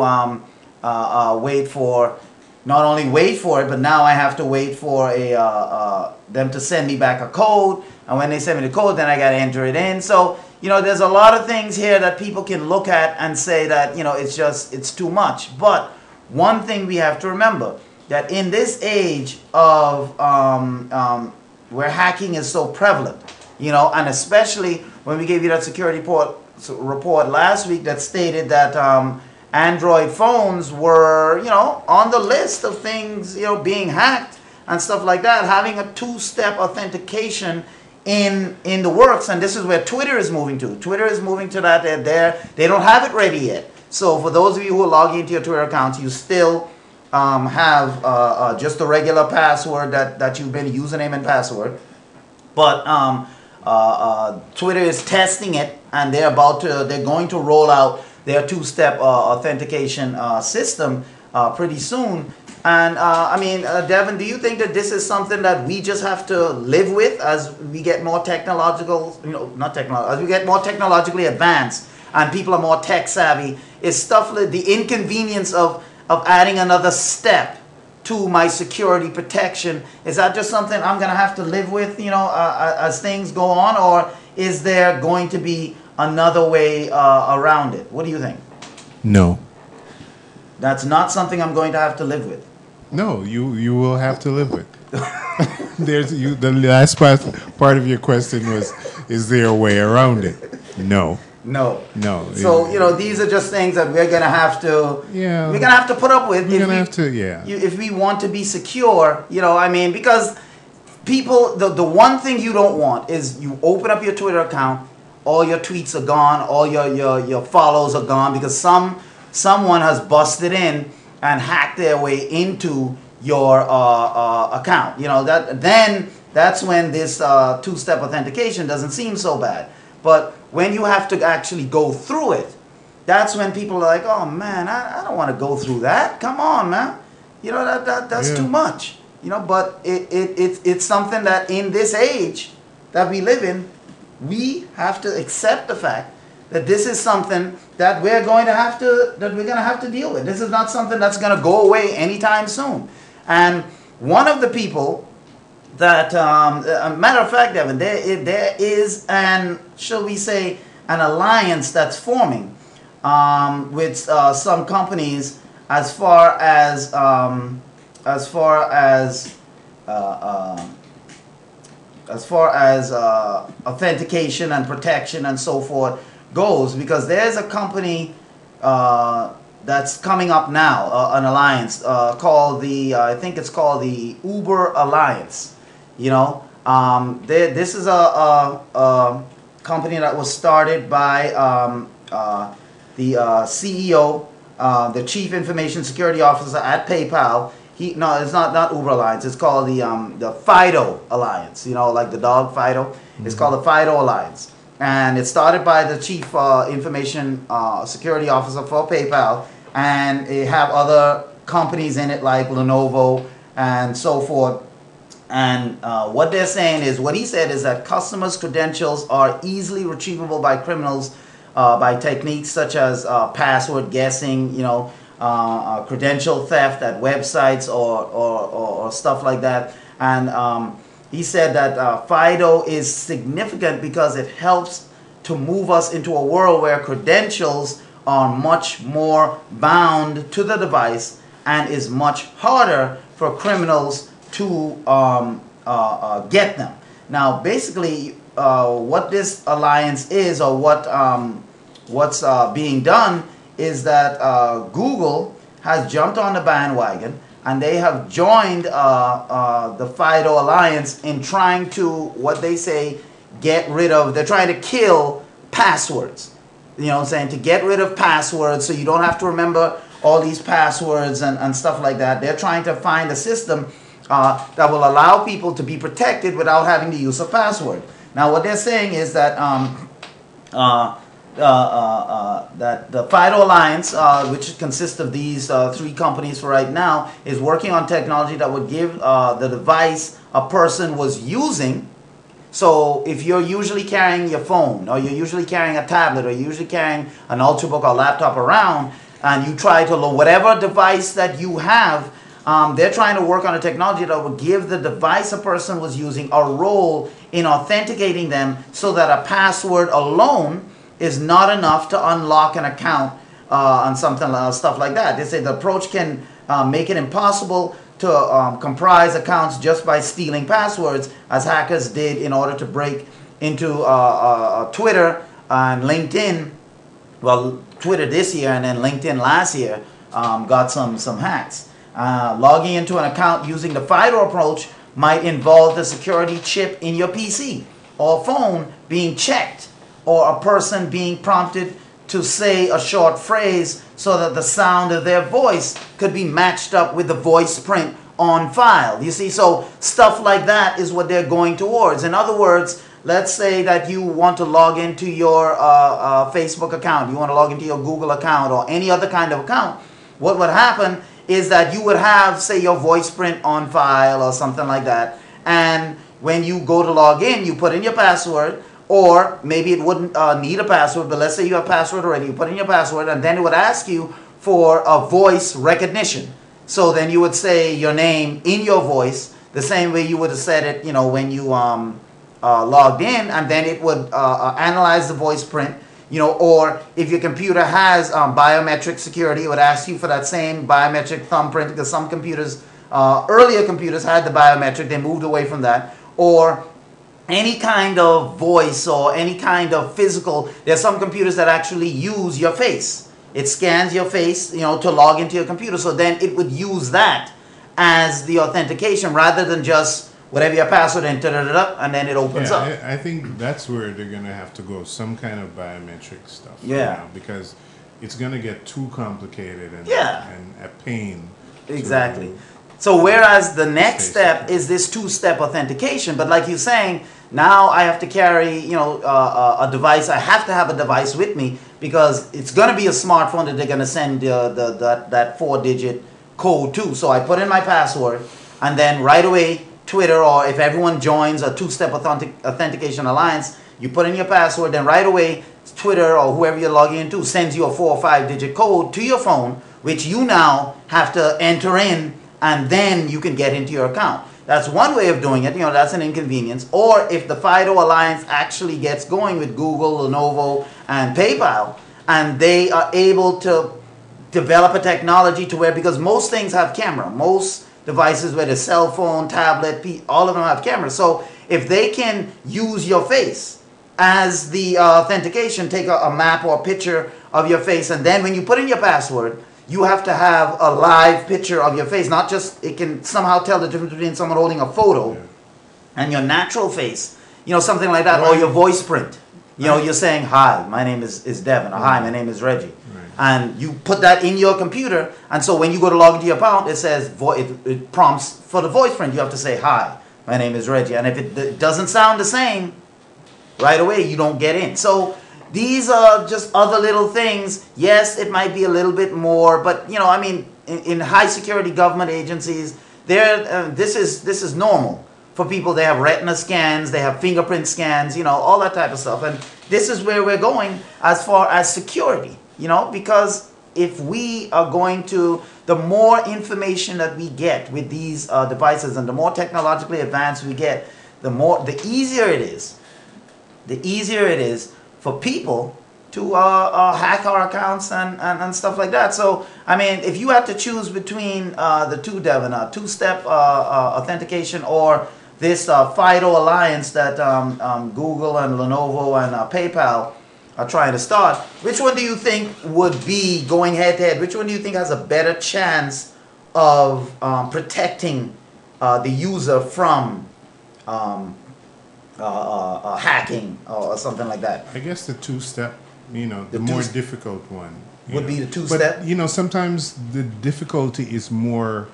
wait for, not only wait for it, but now I have to wait for them to send me back a code, and when they send me the code, then I got to enter it in. So, you know, there's a lot of things here that people can look at and say that, you know, it's too much. But one thing we have to remember, that in this age of where hacking is so prevalent, you know, and especially when we gave you that security report last week that stated that Android phones were, you know, on the list of things, you know, being hacked and stuff like that, having a two-step authentication in the works. And this is where Twitter is moving to. Twitter is moving to that. They don't have it ready yet. So for those of you who are logging into your Twitter accounts, you still have just a regular password that you've been, username and password. But Twitter is testing it, and they're going to roll out their two-step authentication system pretty soon. And I mean, Devin, do you think that this is something that we just have to live with as we get more technological, you know, as we get more technologically advanced and people are more tech savvy? Is stuff like the inconvenience of adding another step to my security protection, is that just something I'm going to have to live with, you know, as things go on? Or is there going to be another way around it? What do you think? No. That's not something I'm going to have to live with. No, you will have to live with. The last part of your question was, is there a way around it? No. No. No. So, you know, these are just things that we're going to have to, yeah, we're going to have to put up with. We're going to have to, yeah. If we want to be secure, you know, I mean, because people, the one thing you don't want is you open up your Twitter account, all your tweets are gone, all your follows are gone, because someone has busted in and hacked their way into your account. You know, that's when this two-step authentication doesn't seem so bad. But when you have to actually go through it, that's when people are like, oh man, I don't want to go through that. Come on, man. You know, that's too much. You know, but it's something that in this age that we live in, we have to accept the fact that this is something that we're going to have to deal with. This is not something that's going to go away anytime soon. And one of the people that, a matter of fact, Evan, there is an, shall we say, an alliance that's forming with some companies as far as authentication and protection and so forth goes, because there's a company that's coming up now, an alliance called the I think it's called the Uber Alliance. You know, this is a company that was started by the CEO, the Chief Information Security Officer at PayPal. No, it's not Uber Alliance. It's called the Fido Alliance. You know, like the dog Fido. Mm-hmm. It's called the Fido Alliance, and it started by the Chief Information Security Officer for PayPal, and it have other companies in it like Lenovo and so forth. And what they're saying is, what he said is that customers' credentials are easily retrievable by criminals by techniques such as password guessing, you know, credential theft at websites or stuff like that. And he said that FIDO is significant because it helps to move us into a world where credentials are much more bound to the device and is much harder for criminals to get them. Now, basically, what this alliance is, or what's being done, is that Google has jumped on the bandwagon, and they have joined the FIDO Alliance in trying to, what they say, get rid of, they're trying to kill passwords. You know what I'm saying? To get rid of passwords so you don't have to remember all these passwords and stuff like that. They're trying to find a system that will allow people to be protected without having to use a password. Now, what they're saying is that that the FIDO Alliance, which consists of these three companies for right now, is working on technology that would give the device a person was using. So if you're usually carrying your phone, or you're usually carrying a tablet, or you're usually carrying an Ultrabook or laptop around, and you try to load whatever device that you have, they're trying to work on a technology that would give the device a person was using a role in authenticating them, so that a password alone is not enough to unlock an account and stuff like that. They say the approach can make it impossible to comprise accounts just by stealing passwords, as hackers did in order to break into Twitter and LinkedIn. Well, Twitter this year, and then LinkedIn last year got some hacks. Logging into an account using the FIDO approach might involve the security chip in your PC or phone being checked, or a person being prompted to say a short phrase so that the sound of their voice could be matched up with the voice print on file. You see, so stuff like that is what they're going towards. In other words, let's say that you want to log into your Facebook account, you want to log into your Google account, or any other kind of account. What would happen is that you would have, say, your voice print on file or something like that, and when you go to log in, you put in your password. Or maybe it wouldn't need a password, but let's say you have a password already. You put in your password, and then it would ask you for a voice recognition. So then you would say your name in your voice, the same way you would have said it, you know, when you logged in, and then it would analyze the voice print, you know. Or if your computer has biometric security, it would ask you for that same biometric thumbprint, because some computers, earlier computers had the biometric, they moved away from that. Or any kind of voice or any kind of physical. There's some computers that actually use your face. It scans your face, you know, to log into your computer. So then it would use that as the authentication, rather than just whatever your password and and then it opens up. I think that's where they're going to have to go, some kind of biometric stuff. Yeah. Now, because it's going to get too complicated and a pain. Exactly. So whereas the next step is this two-step authentication, but like you're saying, now I have to carry, you know, a device. I have to have a device with me, because it's going to be a smartphone that they're going to send that 4-digit code to. So I put in my password, and then right away Twitter, or if everyone joins a two-step authentication alliance, You put in your password, then right away Twitter or whoever you're logging into sends you a 4 or 5 digit code to your phone, which you now have to enter in, and then you can get into your account. That's one way of doing it. You know, that's an inconvenience. Or if the FIDO Alliance actually gets going with Google, Lenovo, and PayPal, and they are able to develop a technology to where, because most things have camera, most devices, whether cell phone, tablet, all of them have cameras. So if they can use your face as the authentication, take a map or a picture of your face, and then when you put in your password, you have to have a live picture of your face, not just, it can somehow tell the difference between someone holding a photo and your natural face, you know, something like that, or your voice print. You know, you're saying, hi, my name is Devin, or hi, my name is Reggie. And you put that in your computer, and so when you go to log into your account, it says, it prompts for the voice print. You have to say, hi, my name is Reggie. And if it doesn't sound the same, right away, you don't get in. So these are just other little things. Yes, it might be a little bit more, but, you know, I mean, in high security government agencies, this is normal for people. They have retina scans, they have fingerprint scans, you know, all that type of stuff. And this is where we're going as far as security. You know, because if we are going to, the more information that we get with these devices, and the more technologically advanced we get, the easier it is. The easier it is for people to hack our accounts and stuff like that. So, I mean, if you had to choose between the two, Devin, two-step authentication or this FIDO Alliance that Google and Lenovo and PayPal are trying to start, which one do you think would be, going head-to-head, which one do you think has a better chance of protecting the user from hacking or something like that? I guess the two-step, you know, the more difficult one would be the two-step. But, you know, sometimes the difficulty is more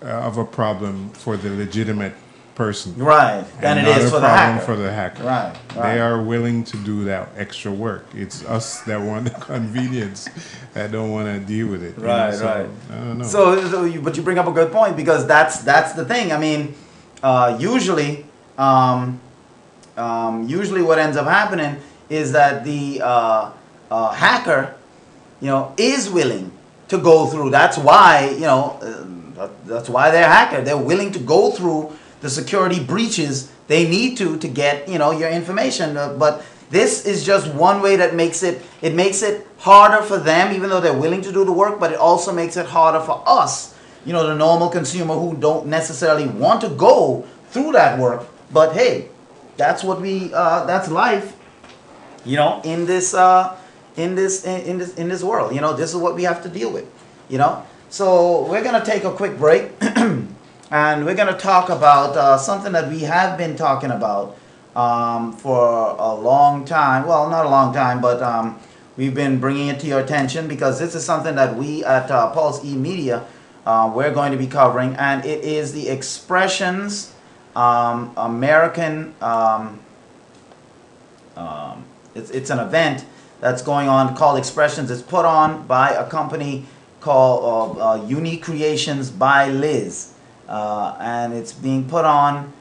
of a problem for the legitimate person, right? Than it is for the hacker. For the hacker, right? They are willing to do that extra work. It's us that want the convenience, that don't want to deal with it. Right, so, right. I don't know. But you bring up a good point, because that's the thing. I mean, usually what ends up happening is that the hacker, you know, is willing to go through. That's why, you know, that's why they're a hacker. They're willing to go through the security breaches they need to get, you know, your information. But this is just one way that makes it harder for them, even though they're willing to do the work, but it also makes it harder for us, you know, the normal consumer who don't necessarily want to go through that work. But hey, that's what that's life, you know, in this world. You know, this is what we have to deal with, you know. So we're gonna take a quick break. And we're going to talk about something that we have been talking about for a long time. Well, not a long time, but we've been bringing it to your attention because this is something that we at Pulse E-Media, we're going to be covering. And it is the Expressions American, it's an event that's going on called Expressions. It's put on by a company called Unique Creations by Liz. And it's being put on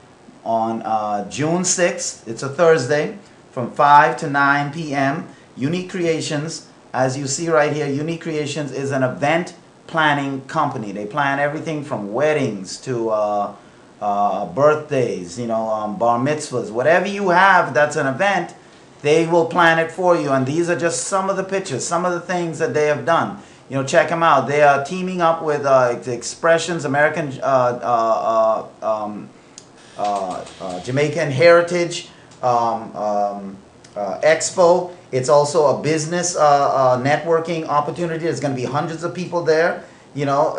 June 6th. It's a Thursday from 5 to 9 p.m. Unique Creations, as you see right here, Unique Creations is an event planning company. They plan everything from weddings to birthdays, you know, bar mitzvahs. Whatever you have that's an event, they will plan it for you. And these are just some of the pictures, some of the things that they have done. You know, check them out. They are teaming up with Expressions American Jamaican Heritage Expo. It's also a business networking opportunity. There's going to be hundreds of people there. You know,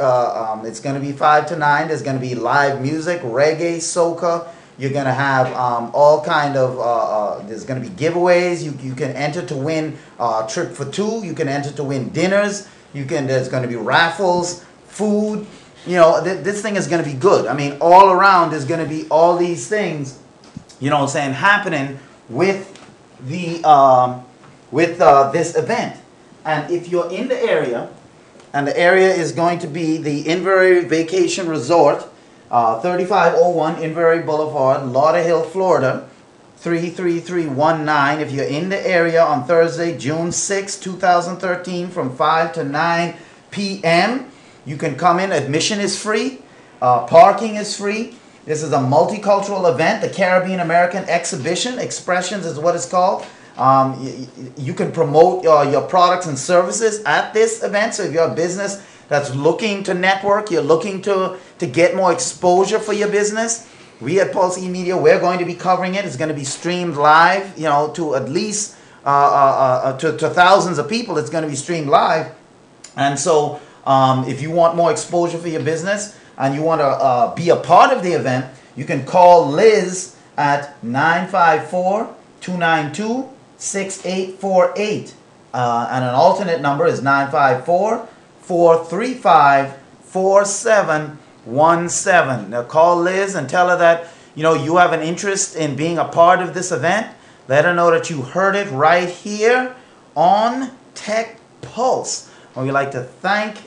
it's going to be 5 to 9. There's going to be live music, reggae, soca. You're going to have all kind of, there's going to be giveaways. You can enter to win a trip for two. You can enter to win dinners. There's going to be raffles, food. You know, this thing is going to be good. I mean, all around there's going to be all these things, you know what I'm saying, happening with the this event. And if you're in the area, and the area is going to be the Inverary Vacation Resort, 3501 Inverary Boulevard, Lauderhill, Florida. 33319. If you're in the area on Thursday, June 6, 2013, from 5 to 9 p.m., you can come in. Admission is free. Parking is free. This is a multicultural event, the Caribbean American Exhibition. Expressions is what it's called. You can promote your products and services at this event. So if you're a business that's looking to network, you're looking to get more exposure for your business, we at Pulse E-Media, we're going to be covering it. It's going to be streamed live, to at least to thousands of people. It's going to be streamed live. And so if you want more exposure for your business and you want to be a part of the event, you can call Liz at 954-292-6848. And an alternate number is 954-435-4717. Now call Liz and tell her that you have an interest in being a part of this event. Let her know that you heard it right here on Tech Pulse. And we'd like to thank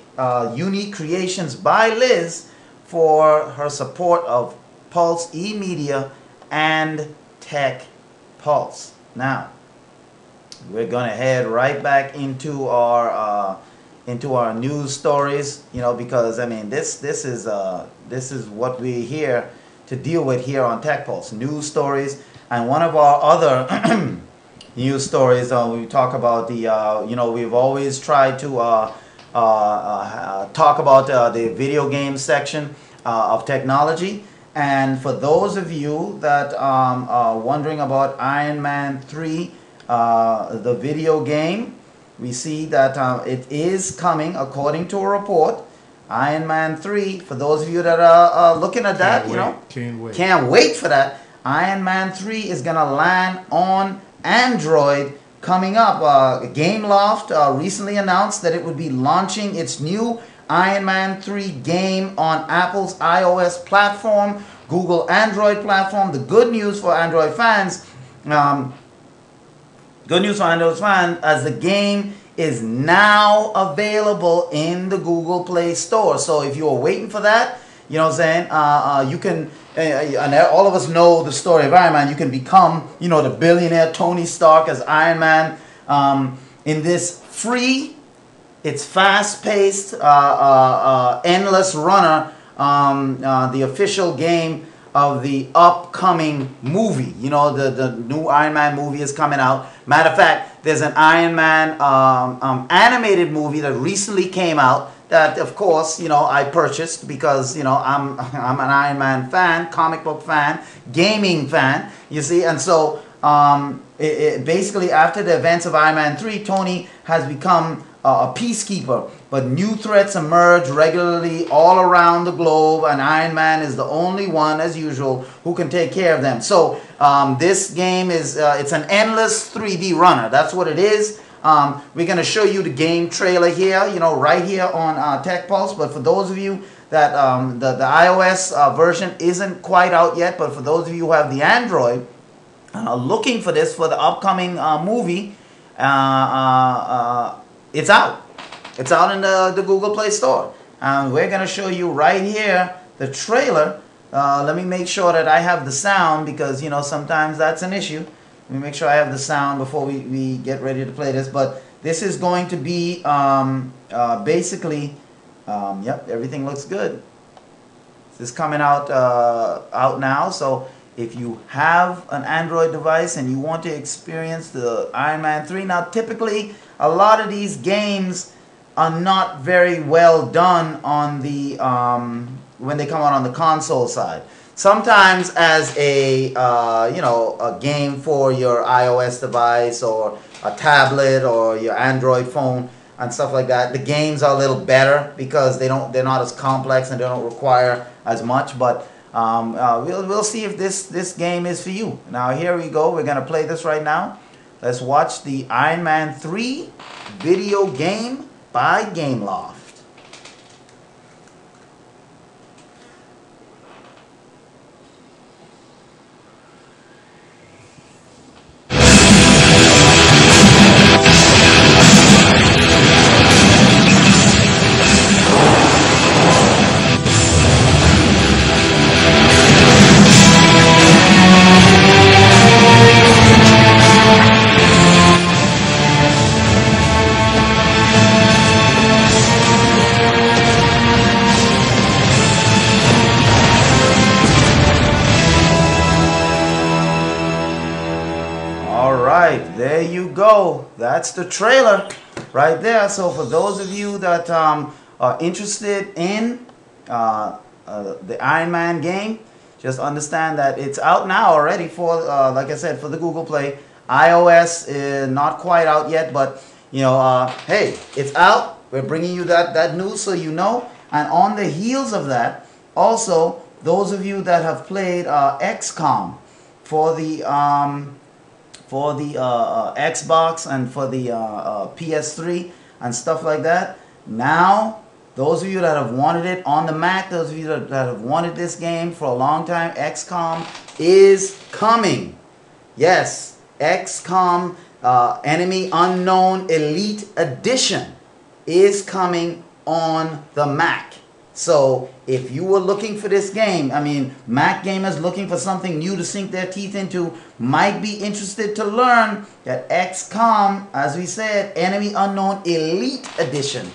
Unique Creations by Liz for her support of Pulse E-Media and Tech Pulse. Now, we're going to head right back into our news stories, because this is what we're here to deal with here on Tech Pulse, news stories. And one of our other news stories, we talk about we've always tried to talk about the video game section of technology. And for those of you that are wondering about Iron Man 3, the video game, we see that it is coming according to a report. Iron Man 3, for those of you that are looking at that, can't wait for that. Iron Man 3 is going to land on Android coming up. Gameloft recently announced that it would be launching its new Iron Man 3 game on Apple's iOS platform, Google Android platform. The good news for Android fans, as the game is now available in the Google Play Store. So if you were waiting for that, you can, and all of us know the story of Iron Man. You can become, the billionaire Tony Stark as Iron Man in this free, it's fast-paced, endless runner, the official game of the upcoming movie. The new Iron Man movie is coming out. Matter of fact, there's an Iron Man animated movie that recently came out that, of course, I purchased because, I'm an Iron Man fan, comic book fan, gaming fan, you see. And so basically after the events of Iron Man 3, Tony has become a peacekeeper, but new threats emerge regularly all around the globe, and Iron Man is the only one, as usual, who can take care of them. So this game is it's an endless 3D runner. That's what it is. We're going to show you the game trailer here, right here on Tech Pulse. But for those of you that the iOS version isn't quite out yet, but for those of you who have the Android looking for this for the upcoming movie, it's out. It's out in the Google Play Store. And we're going to show you right here the trailer. Let me make sure that I have the sound because, sometimes that's an issue. Let me make sure I have the sound before we get ready to play this. But this is going to be basically, yep, everything looks good. This is coming out now. So if you have an Android device and you want to experience the Iron Man 3, now typically a lot of these games are not very well done on the when they come out on the console side. Sometimes as a a game for your iOS device or a tablet or your Android phone and stuff like that, the games are a little better because they're not as complex and they don't require as much. But we'll see if this game is for you. Now here we go. We're gonna play this right now. Let's watch the Iron Man 3 video game by Gameloft. right, there you go. That's the trailer right there. So for those of you that are interested in the Iron Man game, just understand that it's out now already for, like I said, for the Google Play. iOS is not quite out yet, but you know, hey, it's out. We're bringing you that news so you know. And on the heels of that, also those of you that have played XCOM for the Xbox and for the PS3 and stuff like that. Now, those of you that have wanted it on the Mac, those of you that have wanted this game for a long time, XCOM is coming. Yes, XCOM Enemy Unknown Elite Edition is coming on the Mac. So if you were looking for this game, I mean, Mac gamers looking for something new to sink their teeth into might be interested to learn that XCOM, as we said, Enemy Unknown Elite Edition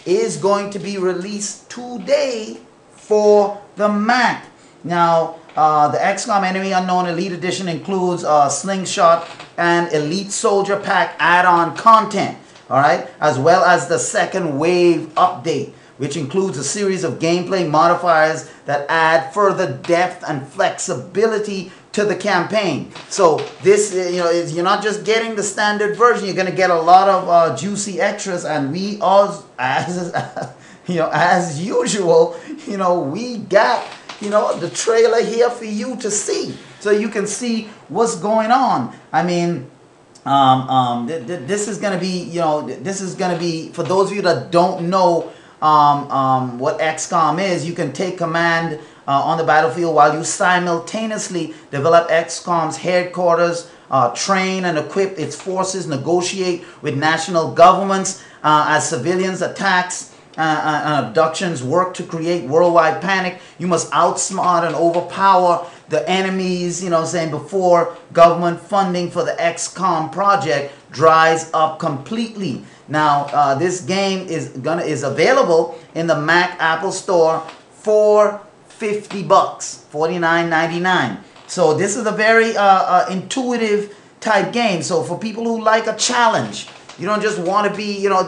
is going to be released today for the Mac. Now, the XCOM Enemy Unknown Elite Edition includes Slingshot and Elite Soldier Pack add-on content, all right, as well as the second wave update, which includes a series of gameplay modifiers that add further depth and flexibility to the campaign. So this, you know, you're not just getting the standard version. You're going to get a lot of juicy extras, and we all, as you know, as usual, you know, we got, you know, the trailer here for you to see, so you can see what's going on. I mean, this is going to be, you know, this is going to be, for those of you that don't know what XCOM is, you can take command on the battlefield while you simultaneously develop XCOM's headquarters, train and equip its forces, negotiate with national governments as civilians attacks and abductions work to create worldwide panic. You must outsmart and overpower the enemies, you know what I'm saying, before government funding for the XCOM project dries up completely. Now, this game is available in the Mac Apple Store for $50, $49.99. So this is a very intuitive type game. So for people who like a challenge, you don't just want to be, you know,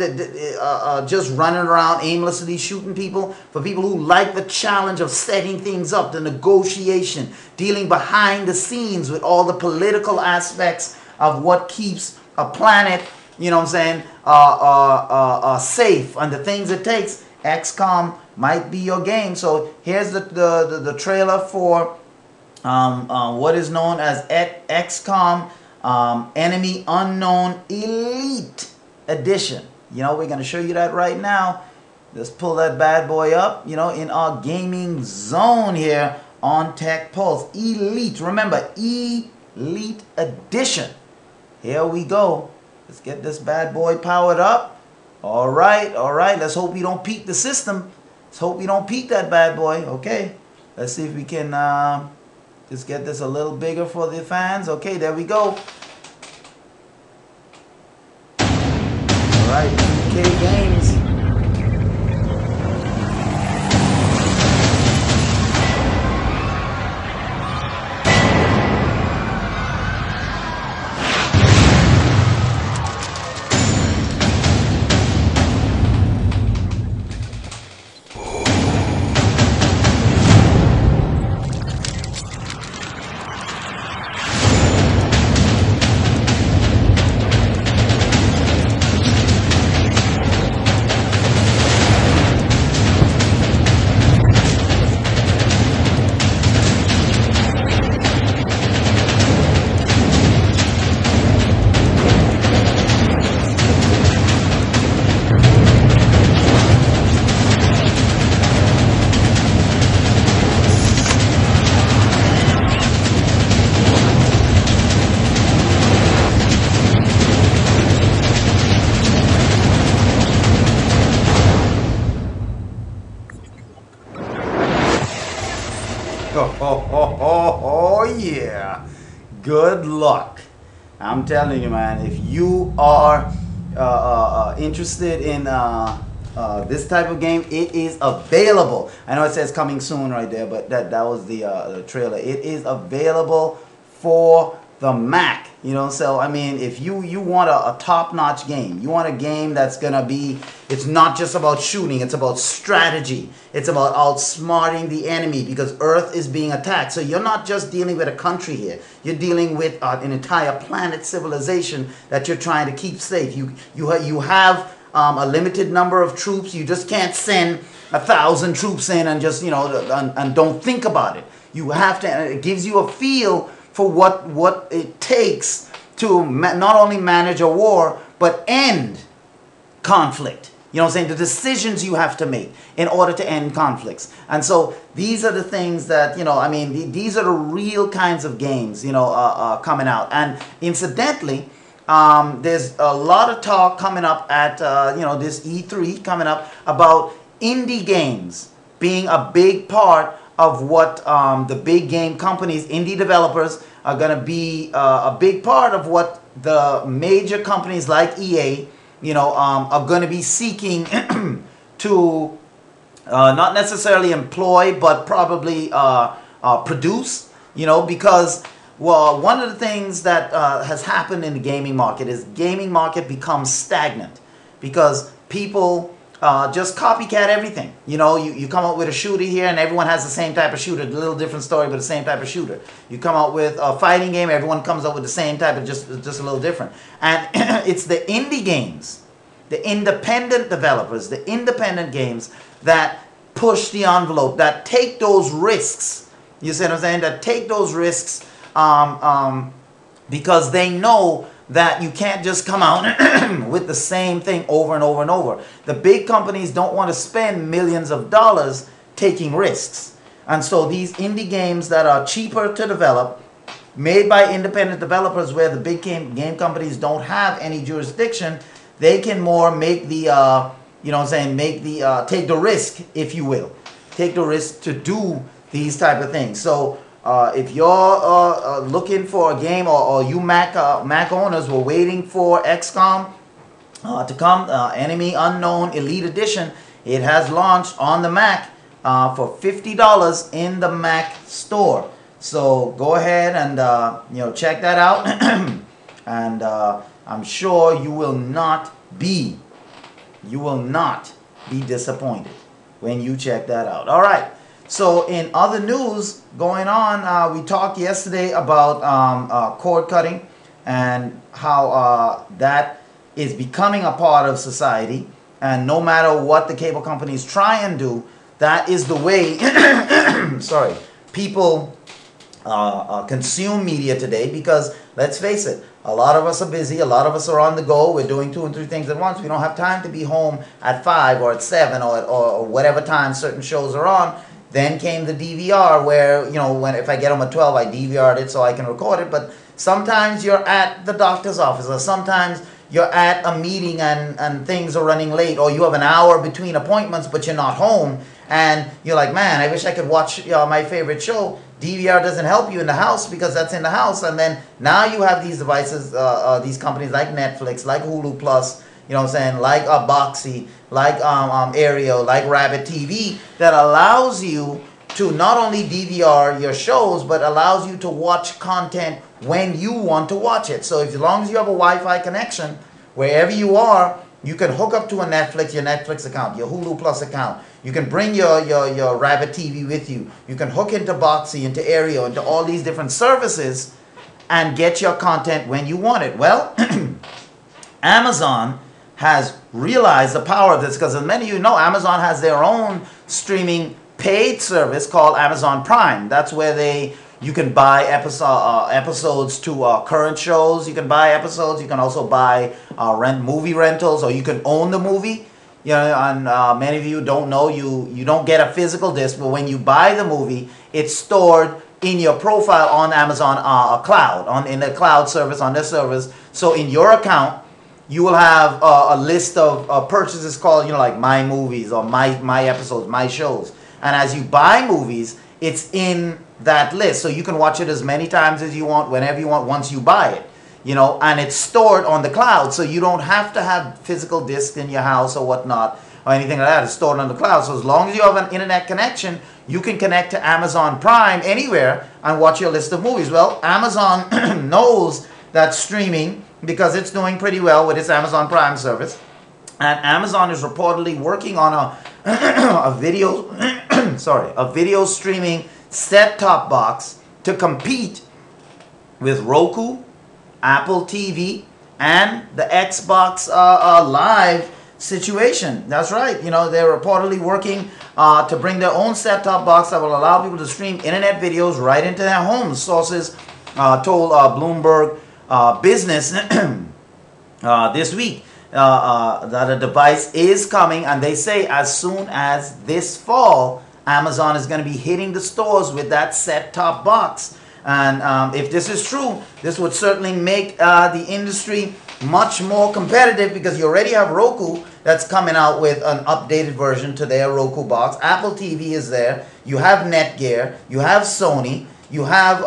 just running around aimlessly shooting people. For people who like the challenge of setting things up, the negotiation, dealing behind the scenes with all the political aspects of what keeps a planet, you know what I'm saying, safe, and the things it takes, XCOM might be your game. So here's the trailer for what is known as XCOM Enemy Unknown Elite Edition. You know, we're going to show you that right now. Let's pull that bad boy up, you know, in our gaming zone here on Tech Pulse. Elite, remember, Elite Edition. Here we go. Let's get this bad boy powered up. All right, all right. Let's hope we don't peak the system. Let's hope we don't peak that bad boy. Okay. Let's see if we can just get this a little bigger for the fans. Okay, there we go. All right, 2K games. Oh, yeah. Good luck. I'm telling you, man, if you are interested in this type of game, it is available. I know it says coming soon right there, but that was the trailer. It is available for the Mac. You know, so I mean, if you want a top-notch game, you want a game that's gonna be, it's not just about shooting, it's about strategy, it's about outsmarting the enemy, because Earth is being attacked. So you're not just dealing with a country here, you're dealing with an entire planet civilization that you're trying to keep safe. You have a limited number of troops. You just can't send 1,000 troops in and just, you know, and don't think about it. You have to, and it gives you a feel for what it takes to not only manage a war, but end conflict. You know what I'm saying? The decisions you have to make in order to end conflicts. And so these are the things that, you know, I mean, these are the real kinds of games, you know, coming out. And incidentally, there's a lot of talk coming up at, you know, this E3 coming up about indie games being a big part of what the big game companies, indie developers, are going to be a big part of what the major companies like EA, you know, are going to be seeking to not necessarily employ, but probably produce, you know, because, well, one of the things that has happened in the gaming market is gaming market becomes stagnant because people just copycat everything. You know, you come out with a shooter here and everyone has the same type of shooter, a little different story, but the same type of shooter. You come out with a fighting game, everyone comes up with the same type of just a little different. And it's the indie games, the independent developers, the independent games that push the envelope, that take those risks. You see what I'm saying? That take those risks because they know that you can't just come out with the same thing over and over and over. The big companies don't want to spend millions of dollars taking risks. And so these indie games that are cheaper to develop, made by independent developers where the big game companies don't have any jurisdiction, they can more make the, you know what I'm saying, make the, take the risk, if you will. Take the risk to do these type of things. So if you're looking for a game, or you Mac owners were waiting for XCOM to come, Enemy Unknown Elite Edition, it has launched on the Mac for $50 in the Mac store. So go ahead and you know, check that out, and I'm sure you will not be disappointed when you check that out. All right. So in other news going on, we talked yesterday about cord cutting and how that is becoming a part of society. And no matter what the cable companies try and do, that is the way sorry, people consume media today, because let's face it, a lot of us are busy, a lot of us are on the go, we're doing 2 and 3 things at once. We don't have time to be home at 5 or at 7 or whatever time certain shows are on. Then came the DVR, where, you know, if I get home at 12, I DVR'd it so I can record it. But sometimes you're at the doctor's office, or sometimes you're at a meeting and things are running late, or you have an hour between appointments but you're not home, and you're like, man, I wish I could watch my favorite show. DVR doesn't help you in the house because that's in the house. And then now you have these devices, these companies like Netflix, like Hulu Plus, you know what I'm saying, like Boxy, like Aereo, like Rabbit TV, that allows you to not only DVR your shows, but allows you to watch content when you want to watch it. So as long as you have a Wi-Fi connection, wherever you are, you can hook up to a Netflix, your Netflix account, your Hulu Plus account. You can bring your Rabbit TV with you. You can hook into Boxy, into Aereo, into all these different services and get your content when you want it. Well, Amazon has realized the power of this, because as many of you know, Amazon has their own streaming paid service called Amazon Prime. That's where you can buy episodes to current shows. You can buy episodes. You can also buy movie rentals, or you can own the movie. You know, and many of you don't know, you don't get a physical disc, but when you buy the movie, it's stored in your profile on Amazon Cloud, in the cloud service, on their service. So in your account, you will have a list of purchases called, you know, like My Movies, or my episodes, My Shows. And as you buy movies, it's in that list. So you can watch it as many times as you want, whenever you want, once you buy it. You know, and it's stored on the cloud. So you don't have to have physical discs in your house or whatnot, or anything like that. It's stored on the cloud. So as long as you have an internet connection, you can connect to Amazon Prime anywhere and watch your list of movies. Well, Amazon knows that streaming, because it's doing pretty well with its Amazon Prime service. And Amazon is reportedly working on a video streaming set-top box to compete with Roku, Apple TV, and the Xbox Live situation. That's right. You know, they're reportedly working to bring their own set-top box that will allow people to stream internet videos right into their homes. Sources told Bloomberg Business this week that a device is coming, and they say as soon as this fall, Amazon is going to be hitting the stores with that set-top box. And if this is true, this would certainly make the industry much more competitive, because you already have Roku that's coming out with an updated version to their Roku box. Apple TV is there. You have Netgear. You have Sony. You have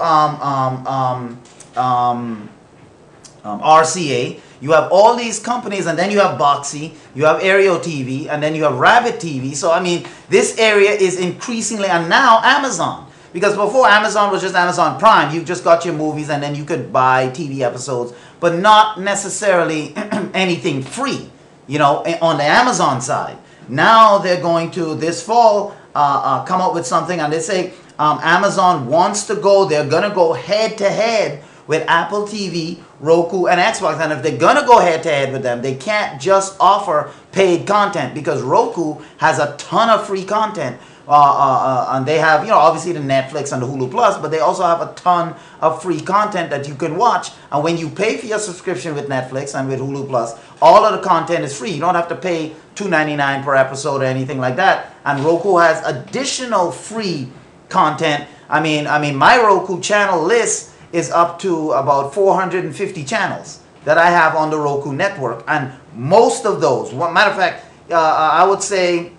RCA. You have all these companies, and then you have Boxy, you have Aereo TV, and then you have Rabbit TV. So, I mean, this area is increasingly, and now Amazon. Because before, Amazon was just Amazon Prime. You just got your movies, and then you could buy TV episodes, but not necessarily anything free, you know, on the Amazon side. Now they're going to, this fall, come up with something, and they say Amazon wants to go, they're going to go head-to-head with Apple TV, Roku, and Xbox. And if they're going to go head-to-head with them, they can't just offer paid content, because Roku has a ton of free content. And they have, you know, obviously the Netflix and the Hulu Plus, but they also have a ton of free content that you can watch. And when you pay for your subscription with Netflix and with Hulu Plus, all of the content is free. You don't have to pay $2.99 per episode or anything like that. And Roku has additional free content. I mean, my Roku channel list is up to about 450 channels that I have on the Roku network. And most of those, matter of fact, I would say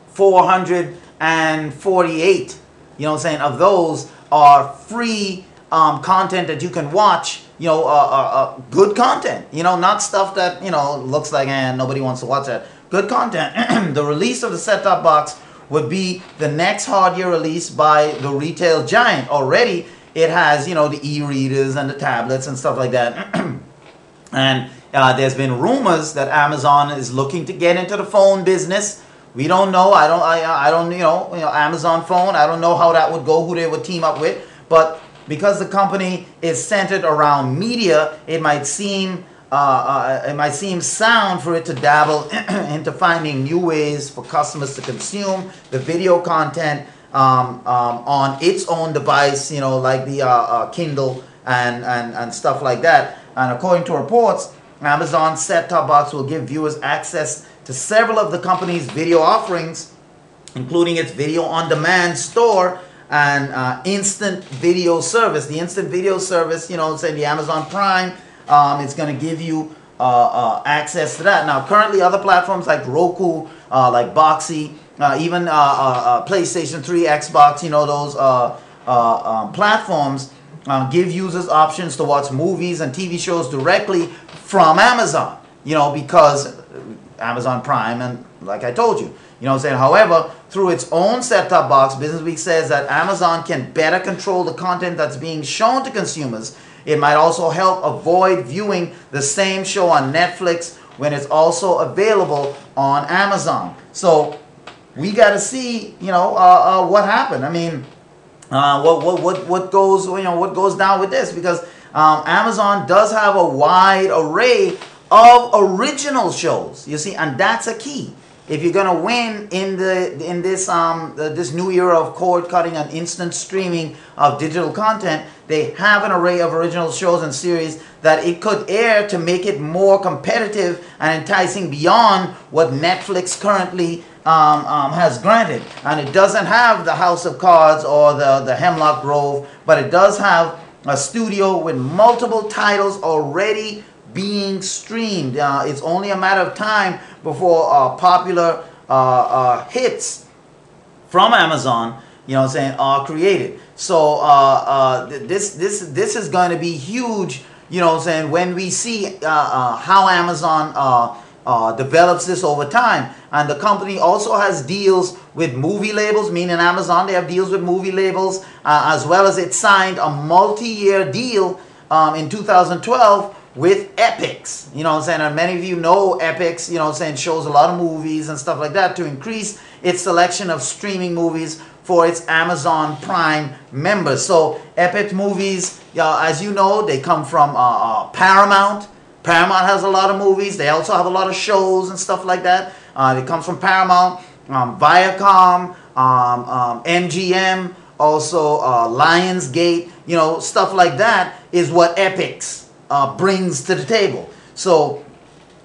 448, you know what I'm saying, of those are free content that you can watch, you know, good content, you know, not stuff that, you know, looks like, nobody wants to watch that. Good content. The release of the set-top box would be the next hardware release by the retail giant. Already, it has, you know, the e-readers and the tablets and stuff like that. And there's been rumors that Amazon is looking to get into the phone business. We don't know. I don't, you know, Amazon phone. I don't know how that would go, who they would team up with. But because the company is centered around media, it might seem sound for it to dabble into finding new ways for customers to consume the video content on its own device, you know, like the Kindle and stuff like that. And according to reports, Amazon's set-top box will give viewers access to several of the company's video offerings, including its video-on-demand store and instant video service. The instant video service, you know, say the Amazon Prime, it's going to give you access to that. Now, currently, other platforms like Roku, like Boxy, even PlayStation 3, Xbox, you know, those platforms give users options to watch movies and TV shows directly from Amazon, you know, because Amazon Prime, and like I told you, you know what I'm saying. However, through its own set-top box, Businessweek says that Amazon can better control the content that's being shown to consumers. It might also help avoid viewing the same show on Netflix when it's also available on Amazon. So we got to see, you know, what happened. I mean, what goes, you know, what goes down with this, because Amazon does have a wide array of original shows, you see, and that's a key. If you're gonna win in this new era of cord cutting and instant streaming of digital content, they have an array of original shows and series that it could air to make it more competitive and enticing beyond what Netflix currently has granted. And it doesn't have the House of Cards or the Hemlock Grove, but it does have a studio with multiple titles already being streamed. It's only a matter of time before popular hits from Amazon, you know what I'm saying, are created. So this is going to be huge, you know what I'm saying, when we see how Amazon develops this over time. And the company also has deals with movie labels, meaning Amazon, they have deals with movie labels, as well as it signed a multi-year deal in 2012 with Epix. You know what I'm saying? And many of you know Epix, you know what I'm saying, shows a lot of movies and stuff like that to increase its selection of streaming movies for its Amazon Prime members. So Epic movies, as you know, they come from Paramount. Paramount has a lot of movies. They also have a lot of shows and stuff like that. It comes from Paramount, Viacom, MGM, also Lionsgate, you know, stuff like that is what Epix brings to the table. So,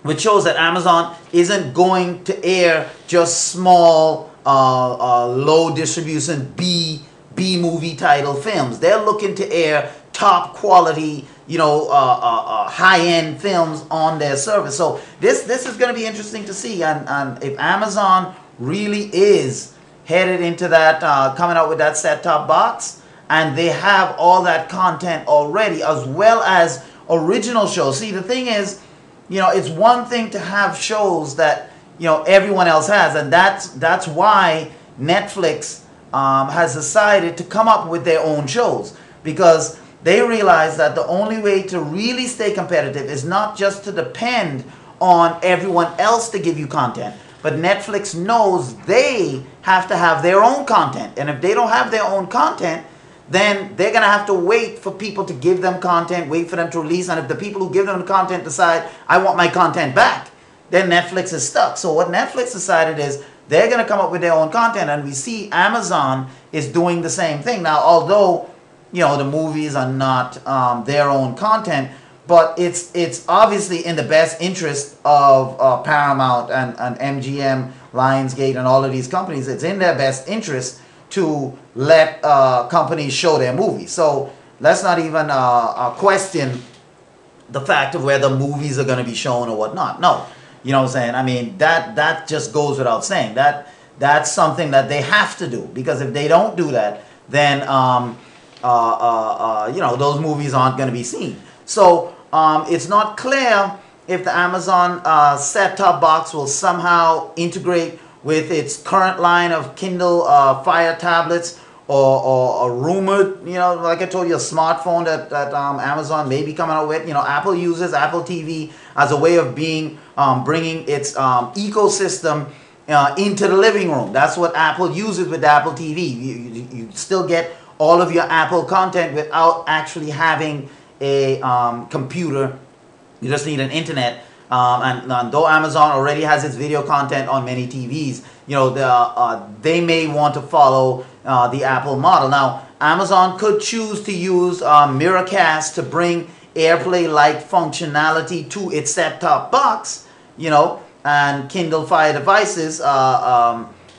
which shows that Amazon isn't going to air just small, low distribution B movie title films. They're looking to air top quality, you know, high-end films on their service. So this is going to be interesting to see. And if Amazon really is headed into that, coming out with that set-top box, and they have all that content already, as well as original shows. See, the thing is, you know, it's one thing to have shows that, you know, everyone else has, and that's why Netflix has decided to come up with their own shows, because they realize that the only way to really stay competitive is not just to depend on everyone else to give you content, but Netflix knows they have to have their own content, and if they don't have their own content, then they're going to have to wait for people to give them content, wait for them to release, and if the people who give them the content decide, I want my content back, then Netflix is stuck. So what Netflix decided is they're going to come up with their own content, and we see Amazon is doing the same thing. Now, although, you know, the movies are not their own content, but it's obviously in the best interest of Paramount and MGM, Lionsgate, and all of these companies. It's in their best interest to let companies show their movies. So let's not even question the fact of whether movies are going to be shown or whatnot. No, you know what I'm saying? I mean, that just goes without saying. That's something that they have to do, because if they don't do that, then you know, those movies aren't going to be seen. So it's not clear if the Amazon set-top box will somehow integrate with its current line of Kindle Fire tablets, or rumored, you know, like I told you, a smartphone that Amazon may be coming out with. You know, Apple uses Apple TV as a way of being bringing its ecosystem into the living room. That's what Apple uses with Apple TV. You still get all of your Apple content without actually having a computer. You just need an internet. And though Amazon already has its video content on many TVs, you know, they may want to follow the Apple model. Now, Amazon could choose to use Miracast to bring AirPlay-like functionality to its set-top box, you know, and Kindle Fire devices.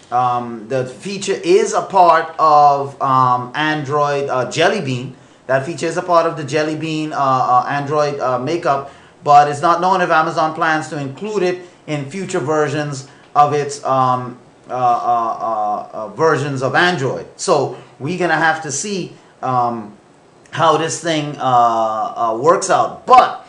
The feature is a part of Android Jelly Bean. That feature is a part of the Jelly Bean Android makeup, but it's not known if Amazon plans to include it in future versions of its versions of Android. So we're going to have to see how this thing works out. But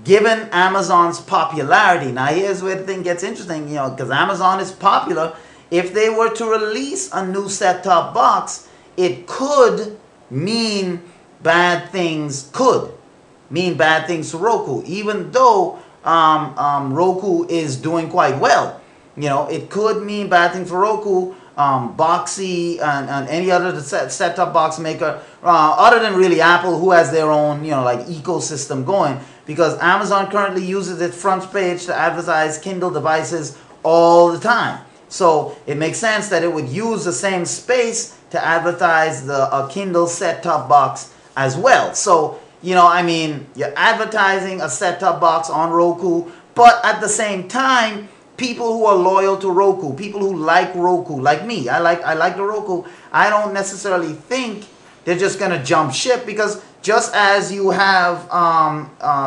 given Amazon's popularity, now here's where the thing gets interesting, you know, because Amazon is popular. If they were to release a new set-top box, it could mean bad things, to Roku, even though Roku is doing quite well. You know, it could mean bad things for Roku, Boxy, and any other set-top box maker, other than really Apple, who has their own, you know, like ecosystem going, because Amazon currently uses its front page to advertise Kindle devices all the time. So it makes sense that it would use the same space to advertise the Kindle set-top box as well. So, you know, I mean, you're advertising a set-top box on Roku, but at the same time, people who are loyal to Roku, people who like Roku, like me, I like the Roku, I don't necessarily think they're just going to jump ship, because just as you have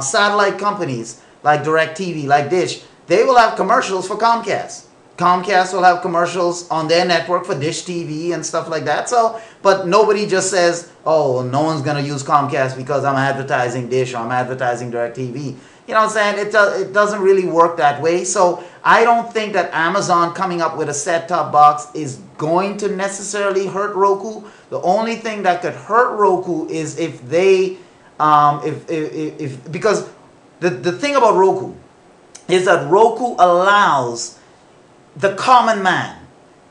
satellite companies like DirecTV, like Dish, they will have commercials for Comcast. Comcast will have commercials on their network for Dish TV and stuff like that. So, but nobody just says, oh, no one's going to use Comcast because I'm advertising Dish or I'm advertising DirecTV. You know what I'm saying? It doesn't really work that way. So I don't think that Amazon coming up with a set-top box is going to necessarily hurt Roku. The only thing that could hurt Roku is if they, because the thing about Roku is that Roku allows the common man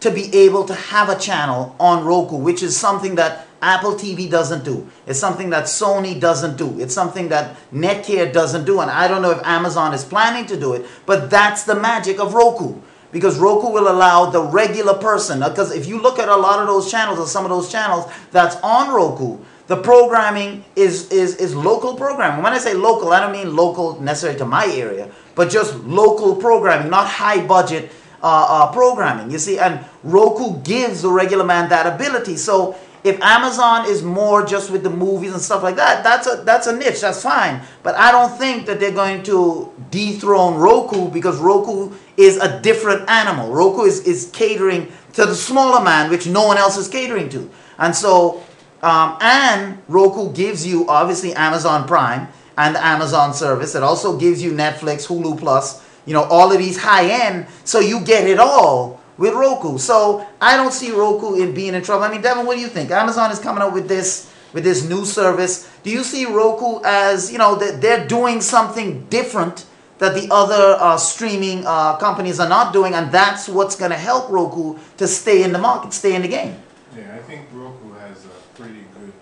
to be able to have a channel on Roku, which is something that Apple TV doesn't do. It's something that Sony doesn't do. It's something that Netgear doesn't do. And I don't know if Amazon is planning to do it, but that's the magic of Roku. Because Roku will allow the regular person, because if you look at a lot of those channels or some of those channels that's on Roku, the programming is local programming. When I say local, I don't mean local necessarily to my area, but just local programming, not high budget programming. You see, and Roku gives the regular man that ability. So if Amazon is more just with the movies and stuff like that, that's a niche, that's fine. But I don't think that they're going to dethrone Roku, because Roku is a different animal. Roku is catering to the smaller man, which no one else is catering to. And so, and Roku gives you obviously Amazon Prime and the Amazon service. It also gives you Netflix, Hulu Plus, you know, all of these high-end, so you get it all with Roku. So I don't see Roku in being in trouble. I mean, Devin, what do you think? Amazon is coming up with this new service. Do you see Roku as, you know, that they're doing something different that the other streaming companies are not doing, and that's what's going to help Roku to stay in the market, stay in the game? Yeah, I think Roku has a pretty good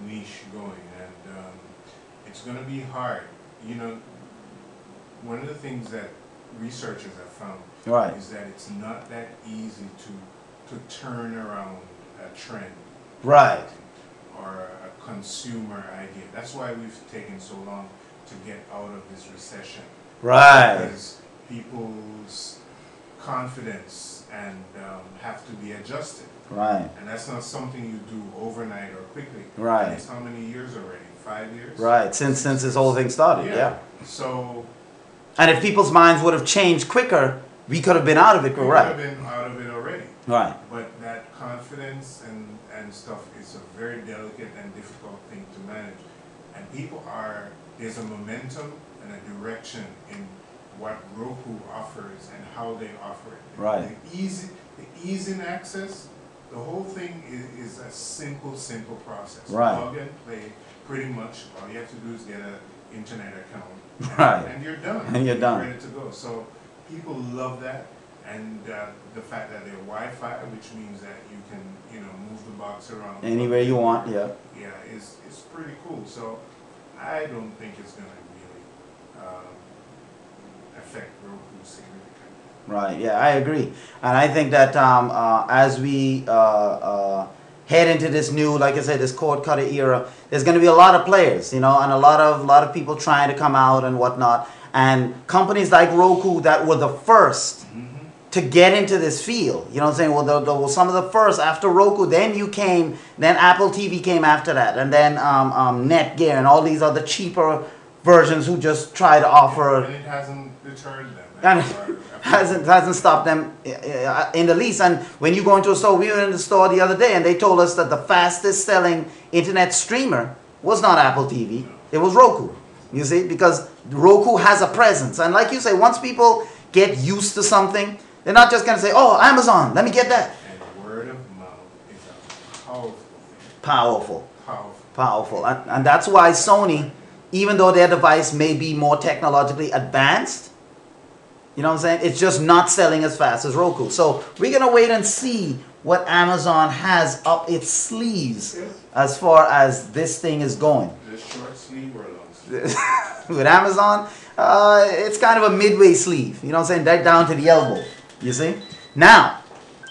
niche going, and it's going to be hard. You know, one of the things that researchers have found is that it's not that easy to turn around a trend, right, or a consumer idea. That's why we've taken so long to get out of this recession, right? Because people's confidence and have to be adjusted, right? And that's not something you do overnight or quickly, right? And it's how many years already? 5 years, right? Since this whole thing started, yeah. So. And if people's minds would have changed quicker, we could have been out of it, right? We could have been out of it already. Right. But that confidence and stuff is a very delicate and difficult thing to manage. And there's a momentum and a direction in what Roku offers and how they offer it. Right. The ease in access, the whole thing is a simple process. Right. Plug and play, pretty much. All you have to do is get an internet account. Right. And you're done. And you're done. Ready to go. So people love that, and the fact that they're Wi-Fi, which means that you can, you know, move the box around anywhere you want. Yeah. Yeah, is pretty cool. So I don't think it's going to really affect Roku significantly. Right. Yeah, I agree, and I think that as we head into this new, like I said, this cord cutter era, there's going to be a lot of players, you know, and a lot of people trying to come out and whatnot. And companies like Roku that were the first to get into this field, you know what I'm saying? Well, there were some of the first after Roku. Then then Apple TV came after that, and then Netgear and all these other cheaper versions who just try to offer. And it hasn't deterred them. And hasn't stopped them in the least. And when you go into a store, we were in the store the other day, and they told us that the fastest selling internet streamer was not Apple TV, it was Roku. You see, because Roku has a presence, and like you say, once people get used to something, they're not just going to say, "Oh, Amazon, let me get that." And word of mouth is a powerful thing. Powerful. And that's why Sony, even though their device may be more technologically advanced, you know what I'm saying, it's just not selling as fast as Roku. So we're going to wait and see what Amazon has up its sleeves as far as this thing is going. The short sleeve or long sleeve? With Amazon, it's kind of a midway sleeve. You know what I'm saying? Right down to the elbow. You see? Now,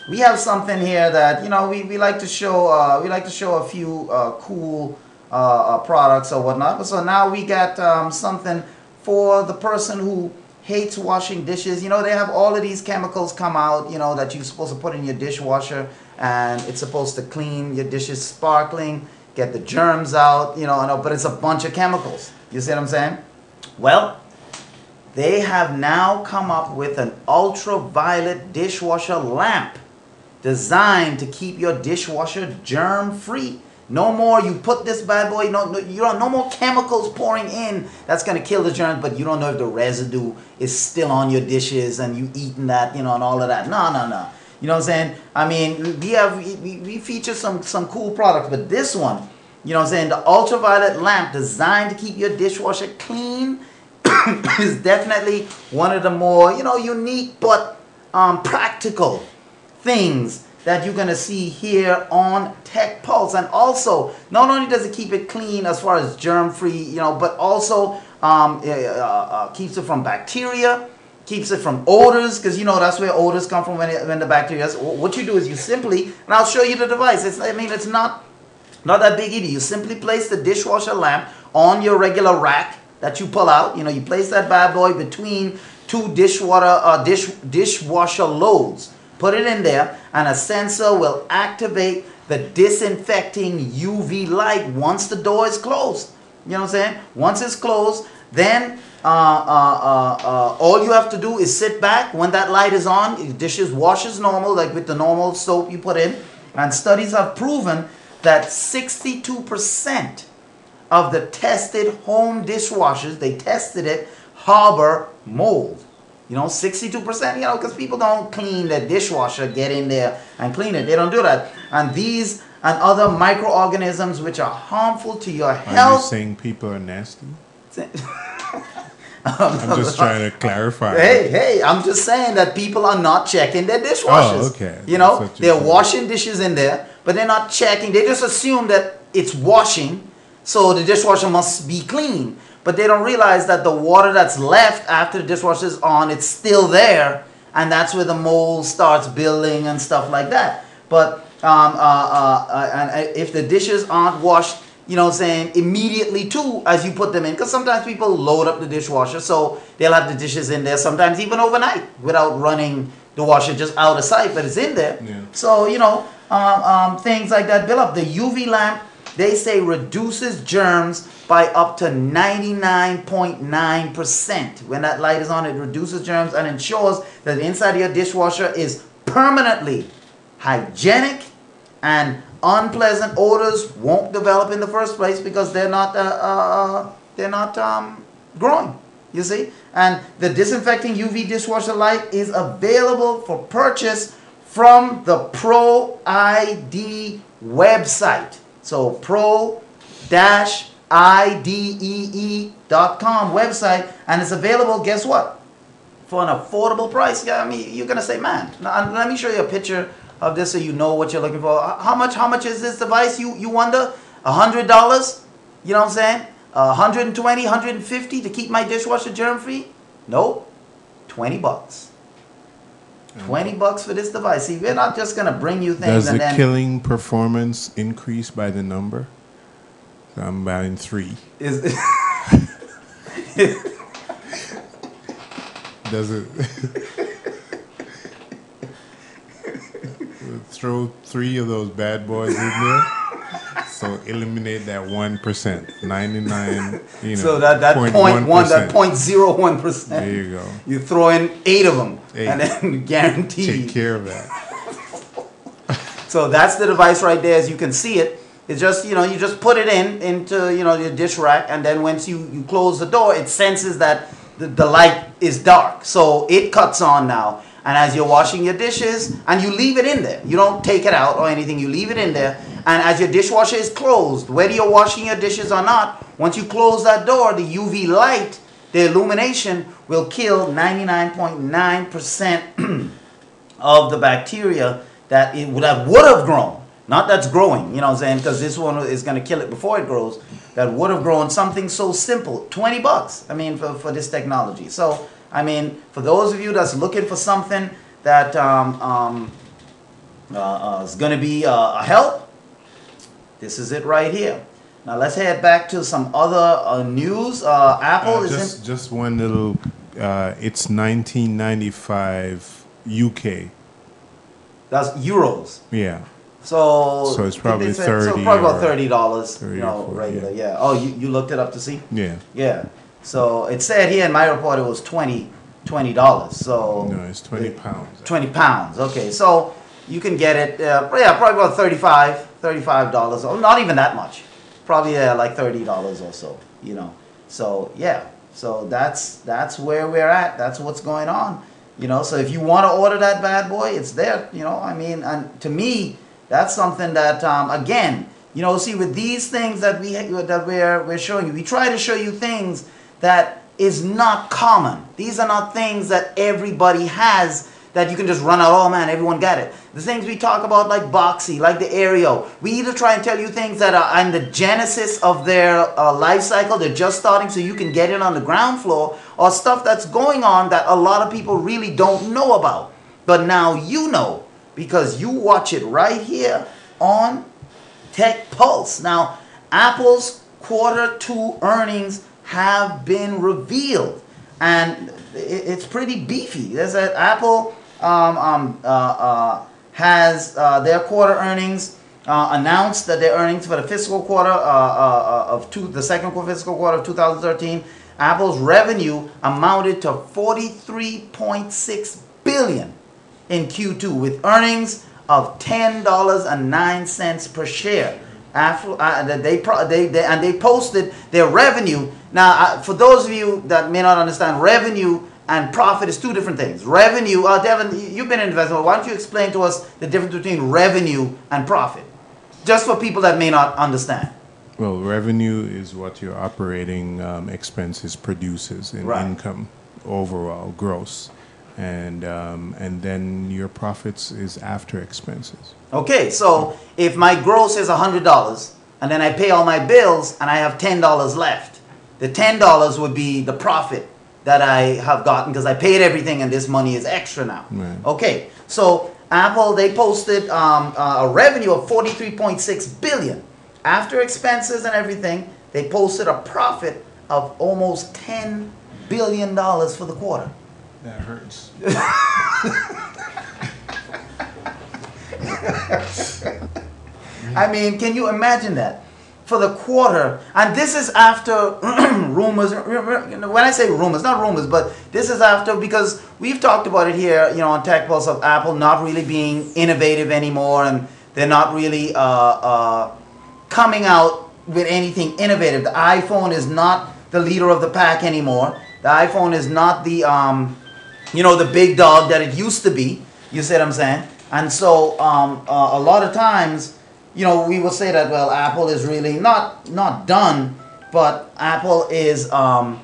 we have something here that, you know, we like to show. We like to show a few cool products or whatnot. So now we got something for the person who hates washing dishes. You know, they have all of these chemicals come out, you know, that you're supposed to put in your dishwasher, and it's supposed to clean your dishes sparkling, get the germs out, you know, but it's a bunch of chemicals. You see what I'm saying? Well, they have now come up with an ultraviolet dishwasher lamp designed to keep your dishwasher germ-free. No more. You put this bad boy. No more chemicals pouring in. That's gonna kill the germs. But you don't know if the residue is still on your dishes and you eating that, and all of that. No. You know what I'm saying? I mean, we feature some cool products, but this one, you know what I'm saying, the ultraviolet lamp designed to keep your dishwasher clean is definitely one of the more, unique but practical things that you're going to see here on Tech Pulse. And also, not only does it keep it clean as far as germ-free, but also keeps it from bacteria, keeps it from odors, because that's where odors come from when the bacteria is. What you do is you simply, and I'll show you the device. It's not that big either. You simply place the dishwasher lamp on your regular rack that you pull out. You place that bad boy between two dishwasher loads. Put it in there, and a sensor will activate the disinfecting UV light once the door is closed. You know what I'm saying? Once it's closed, then all you have to do is sit back when that light is on. Your dishes wash as normal, like with the normal soap you put in. And studies have proven that 62% of the tested home dishwashers, they tested it, harbor mold. 62%, because people don't clean their dishwasher, get in there and clean it. They don't do that. And these and other microorganisms which are harmful to your health. Are you saying people are nasty? I'm just trying to clarify. Hey, I'm just saying that people are not checking their dishwashers. Oh, okay. They're washing dishes in there, but they're not checking. They just assume that it's washing, so the dishwasher must be clean. But they don't realize that the water that's left after the dishwasher is on, it's still there, and that's where the mold starts building and stuff like that. But and if the dishes aren't washed, immediately too as you put them in, because sometimes people load up the dishwasher, so they'll have the dishes in there sometimes even overnight without running the washer, just out of sight, but it's in there. Yeah. So things like that build up. The UV lamp, they say, reduces germs by up to 99.9%. When that light is on, it reduces germs and ensures that the inside of your dishwasher is permanently hygienic, and unpleasant odors won't develop in the first place because they're not growing. You see? And the disinfecting UV dishwasher light is available for purchase from the Pro-ID website. So pro-idee.com website, and it's available, guess what? For an affordable price. Yeah, you're gonna say, man, now, let me show you a picture of this so you know what you're looking for. How much is this device? You wonder? $100? You know what I'm saying? 120, 150 to keep my dishwasher germ free? Nope. $20. $20 for this device. See, we're not just gonna bring you things. Does the killing performance increase by the number? So I'm buying 3. Does it? Throw 3 of those bad boys in there. So eliminate that 1%, 99. So that 0.1, that 0.01%. There you go. You throw in 8 of them, and then guaranteed. Take care of that. So that's the device right there, as you can see it. It's just, you just put it into your dish rack, and then once you close the door, it senses that the light is dark, so it cuts on now. And as you're washing your dishes, and you leave it in there, you don't take it out or anything, you leave it in there. And as your dishwasher is closed, whether you're washing your dishes or not, once you close that door, the UV light, the illumination, will kill 99.9% of the bacteria that would have grown. Not that's growing, you know what I'm saying, because this one is going to kill it before it grows. That would have grown something so simple. $20, for this technology. So, for those of you that's looking for something that is going to be a help, this is it right here. Now let's head back to some other news. Apple is just one little. It's 1995 UK. That's euros. Yeah. So it's probably 30. So probably about $30. 30 regular. Yeah. Oh, you looked it up to see? Yeah. Yeah. So it said here in my report it was $20. So no, it's 20 pounds. 20 pounds. Okay. So you can get it. Probably about 35 $35, or not even that much. Probably like $30 or so, you know. So yeah, so that's where we're at. That's what's going on, you know. So if you want to order that bad boy, it's there, you know. I mean, and to me, that's something that again, you know, see, with these things that we're showing you, we try to show you things that is not common. These are not things that everybody has, that you can just run out, oh man, everyone got it. The things we talk about, like Boxy, like the Aereo, we either try and tell you things that are in the genesis of their life cycle, they're just starting so you can get it on the ground floor, or stuff that's going on that a lot of people really don't know about. But now you know, because you watch it right here on Tech Pulse. Now, Apple's Q2 earnings have been revealed, and it's pretty beefy. There's an Apple has their quarter earnings announced, that their earnings for the fiscal quarter the second fiscal quarter of 2013, Apple's revenue amounted to $43.6 billion in Q2, with earnings of $10.09 per share. After they posted their revenue. Now, for those of you that may not understand, revenue and profit is two different things. Revenue, Devin, you've been in investment. Why don't you explain to us the difference between revenue and profit, just for people that may not understand? Well, revenue is what your operating expenses produces in income, overall gross, and then your profits is after expenses. Okay, so if my gross is $100 and then I pay all my bills and I have $10 left, the $10 would be the profit that I have gotten because I paid everything and this money is extra now. Right. Okay, so Apple, they posted a revenue of $43.6 billion. After expenses and everything, they posted a profit of almost $10 billion for the quarter. That hurts. I mean, can you imagine that? For the quarter, and this is after rumors. When I say rumors, not rumors, but this is after, because we've talked about it here, you know, on Tech Pulse, of Apple not really being innovative anymore, and they're not really coming out with anything innovative. The iPhone is not the leader of the pack anymore. The iPhone is not the you know, the big dog that it used to be. You see what I'm saying? And so a lot of times, you know, we will say that, well, Apple is really not done, but Apple is, they're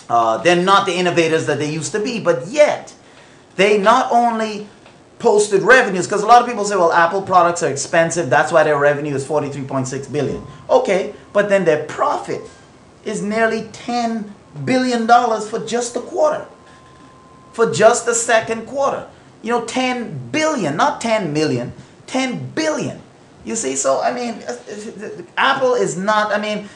not the innovators that they used to be. But yet, they not only posted revenues, because a lot of people say, well, Apple products are expensive, that's why their revenue is $43.6 billion. Okay, but then their profit is nearly $10 billion for just the quarter. For just the second quarter. You know, 10 billion, not 10 million, 10 billion. You see, so I mean, Apple is not, I mean,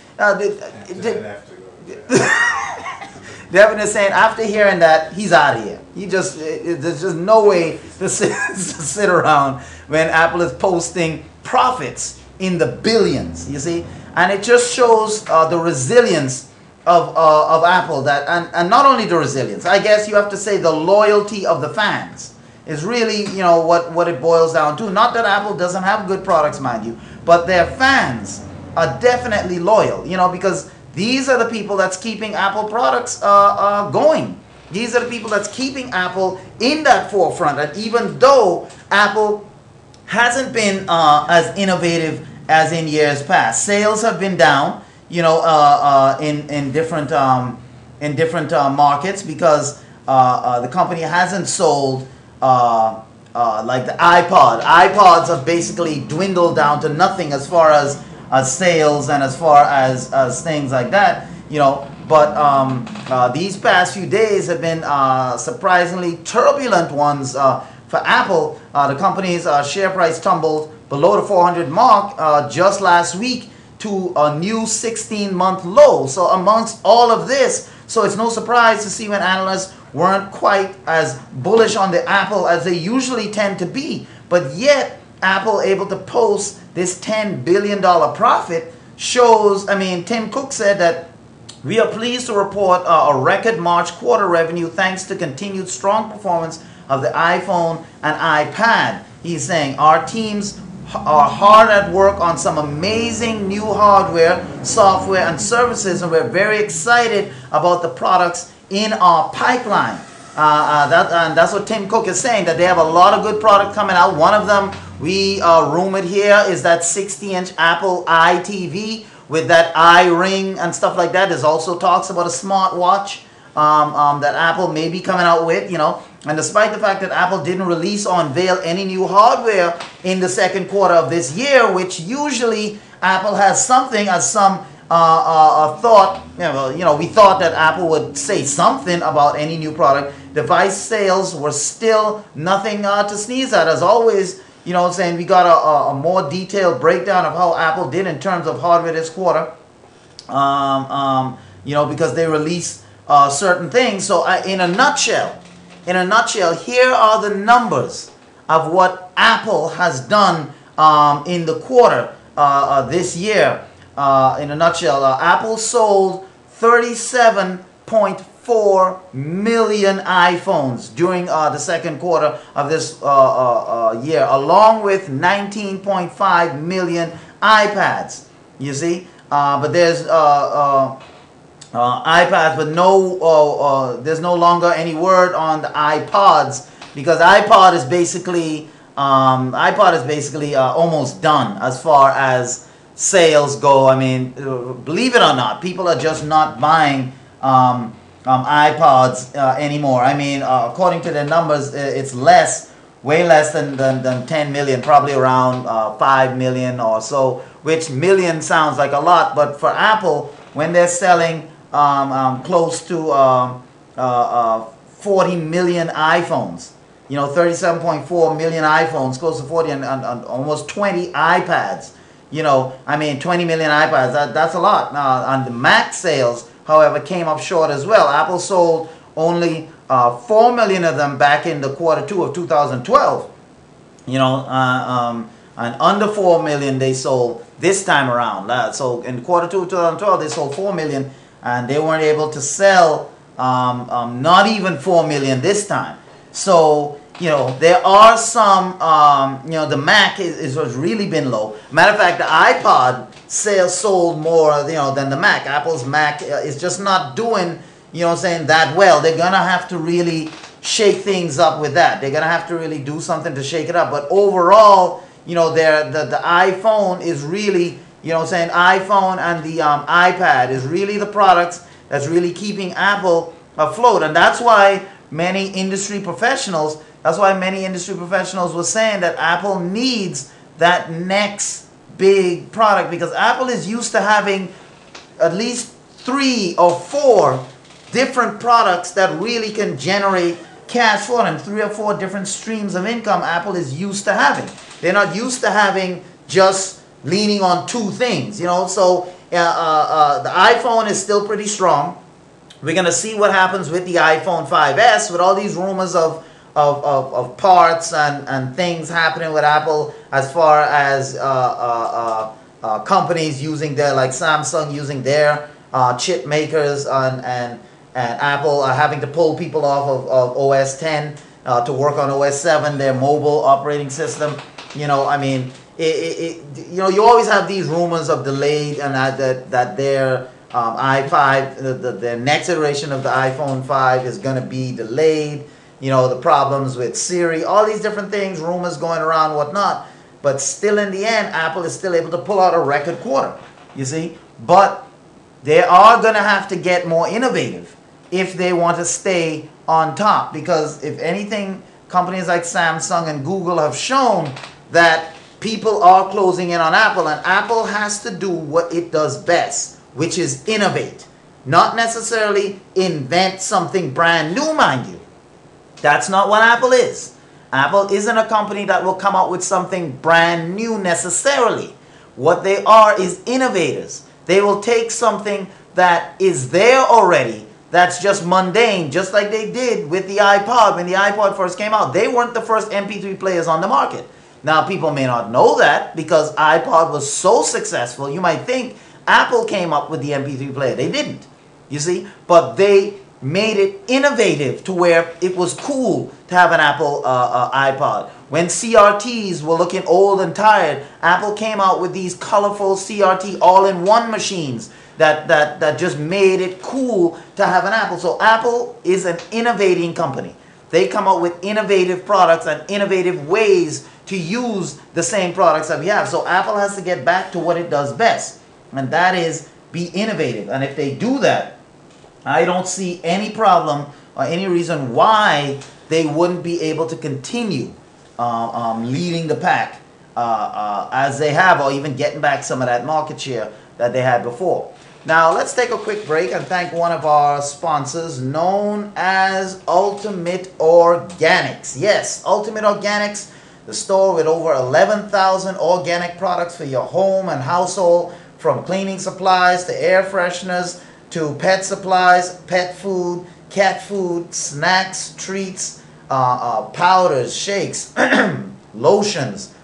Devin is saying after hearing that, he's out of here. There's just no way to sit around when Apple is posting profits in the billions, you see. And it just shows the resilience of Apple, that, and not only the resilience, I guess you have to say the loyalty of the fans is really, you know, what it boils down to. Not that Apple doesn't have good products, mind you, but their fans are definitely loyal, you know, because these are the people that's keeping Apple products going. These are the people that's keeping Apple in that forefront. And even though Apple hasn't been as innovative as in years past, sales have been down, you know, in different markets, because the company hasn't sold like the iPod. iPods have basically dwindled down to nothing as far as sales and as far as things like that, you know. But these past few days have been surprisingly turbulent ones for Apple. The company's share price tumbled below the 400 mark just last week to a new 16-month low. So amongst all of this, so it's no surprise to see when analysts weren't quite as bullish on the Apple as they usually tend to be. But yet, Apple able to post this $10 billion profit shows, I mean, Tim Cook said that we are pleased to report a record March quarter revenue thanks to continued strong performance of the iPhone and iPad. He's saying our team's are hard at work on some amazing new hardware, software, and services, and we're very excited about the products in our pipeline. And that's what Tim Cook is saying, that they have a lot of good product coming out. One of them we rumored here is that 60-inch Apple iTV with that iRing and stuff like that. There's also talks about a smartwatch that Apple may be coming out with, you know. And despite the fact that Apple didn't release or unveil any new hardware in the second quarter of this year, which usually Apple has something, as some thought, we thought that Apple would say something about any new product. Device sales were still nothing to sneeze at. As always, you know what I'm saying, we got a more detailed breakdown of how Apple did in terms of hardware this quarter, because they released certain things. So in a nutshell, here are the numbers of what Apple has done in the quarter this year. In a nutshell, Apple sold 37.4 million iPhones during the second quarter of this year, along with 19.5 million iPads. You see, but there's iPads, but there's no longer any word on the iPods, because iPod is basically almost done as far as sales go. I mean, believe it or not, people are just not buying iPods anymore. I mean, according to the numbers, it's way less than 10 million, probably around 5 million or so, which million sounds like a lot, but for Apple, when they're selling close to 40 million iPhones, 37.4 million iPhones, close to 40, and almost 20 iPads, 20 million iPads, that's a lot. And the Mac sales, however, came up short as well. Apple sold only 4 million of them back in the quarter 2 of 2012, and under 4 million they sold this time around. So in quarter 2 of 2012, they sold 4 million, and they weren't able to sell not even 4 million this time. So, there are some, the Mac has really been low. Matter of fact, the iPod sales sold more, than the Mac. Apple's Mac is just not doing, that well. They're going to have to really shake things up with that. They're going to have to really do something to shake it up. But overall, the iPhone is really, iPhone and the iPad is really the products that's really keeping Apple afloat. And that's why many industry professionals were saying that Apple needs that next big product, because Apple is used to having at least 3 or 4 different products that really can generate cash for them. 3 or 4 different streams of income Apple is used to having. They're not used to having just leaning on 2 things, So the iPhone is still pretty strong. We're going to see what happens with the iPhone 5S, with all these rumors of parts and things happening with Apple, as far as companies using their, like Samsung using their chip makers, and Apple having to pull people off of OS 10 to work on OS 7, their mobile operating system. You always have these rumors of delayed, and that their i5, the next iteration of the iPhone 5 is going to be delayed. The problems with Siri, all these different things, rumors going around, whatnot. But still, in the end, Apple is still able to pull out a record quarter, you see. But they are going to have to get more innovative if they want to stay on top. Because if anything, companies like Samsung and Google have shown that people are closing in on Apple. And Apple has to do what it does best, which is innovate. Not necessarily invent something brand new, mind you. That's not what Apple is. Apple isn't a company that will come out with something brand new necessarily. What they are is innovators. They will take something that is there already, that's just mundane, just like they did with the iPod. When the iPod first came out, they weren't the first MP3 players on the market. Now, people may not know that because iPod was so successful. You might think Apple came up with the MP3 player. They didn't, you see. But they made it innovative to where it was cool to have an Apple iPod. When CRTs were looking old and tired, Apple came out with these colorful CRT all-in-one machines that just made it cool to have an Apple. So Apple is an innovating company. They come out with innovative products and innovative ways to use the same products that we have. So Apple has to get back to what it does best, and that is be innovative. And if they do that, I don't see any problem or any reason why they wouldn't be able to continue leading the pack as they have, or even getting back some of that market share that they had before. Now let's take a quick break and thank one of our sponsors known as Ultimate Organics. Yes, Ultimate Organics, the store with over 11,000 organic products for your home and household, from cleaning supplies to air fresheners to pet supplies, pet food, cat food, snacks, treats, powders, shakes, lotions,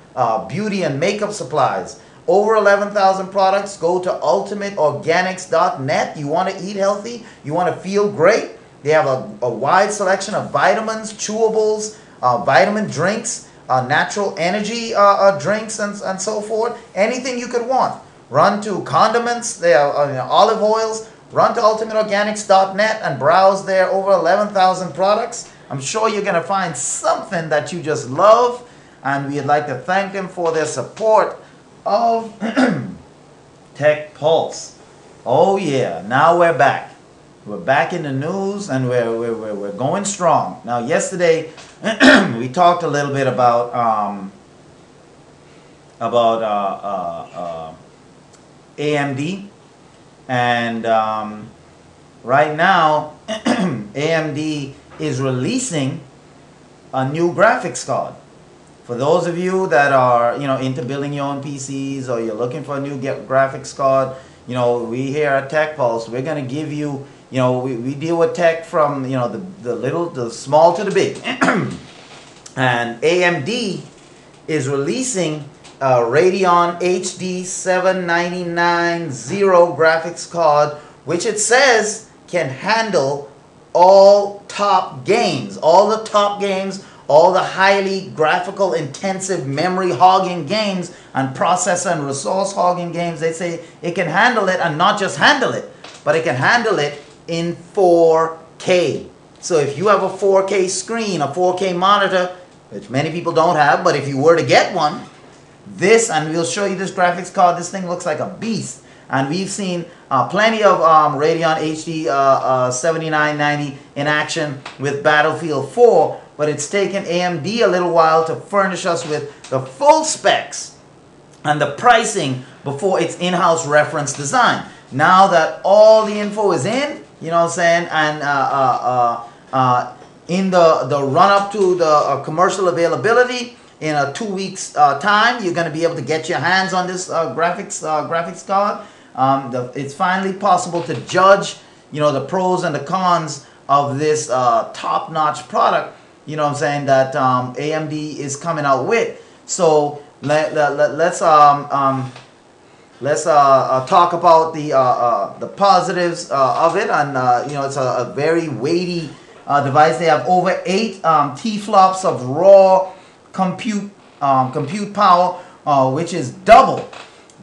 beauty and makeup supplies. Over 11,000 products. Go to ultimateorganics.net. You want to eat healthy? You want to feel great? They have a wide selection of vitamins, chewables, vitamin drinks, natural energy drinks, and so forth. Anything you could want. Run to condiments. They have olive oils. Run to ultimateorganics.net and browse their over 11,000 products. I'm sure you're going to find something that you just love, and we'd like to thank them for their support of Tech Pulse. Oh yeah, now we're back. We're back in the news, and we're going strong. Now yesterday we talked a little bit about AMD, and right now AMD is releasing a new graphics card. For those of you that are, into building your own PCs, or you're looking for a new graphics card, we here at Tech Pulse, we're going to give you, we deal with tech from, the small to the big. And AMD is releasing a Radeon HD 7990 graphics card, which it says can handle all top games, all the top games, all the highly graphical intensive memory hogging games and processor and resource hogging games. They say it can handle it, and not just handle it, but it can handle it in 4K. So if you have a 4K screen, a 4K monitor, which many people don't have, but if you were to get one, this, and we'll show you this graphics card, this thing looks like a beast. And we've seen plenty of Radeon HD 7990 in action with Battlefield 4, but it's taken AMD a little while to furnish us with the full specs and the pricing before its in-house reference design. Now that all the info is in, you know what I'm saying, and in the run-up to the commercial availability, in a 2 weeks time, you're going to be able to get your hands on this graphics card. It's finally possible to judge, the pros and the cons of this top-notch product, that AMD is coming out with. So let's talk about the positives of it. And it's a very weighty device. They have over 8 T-flops of raw compute power, which is double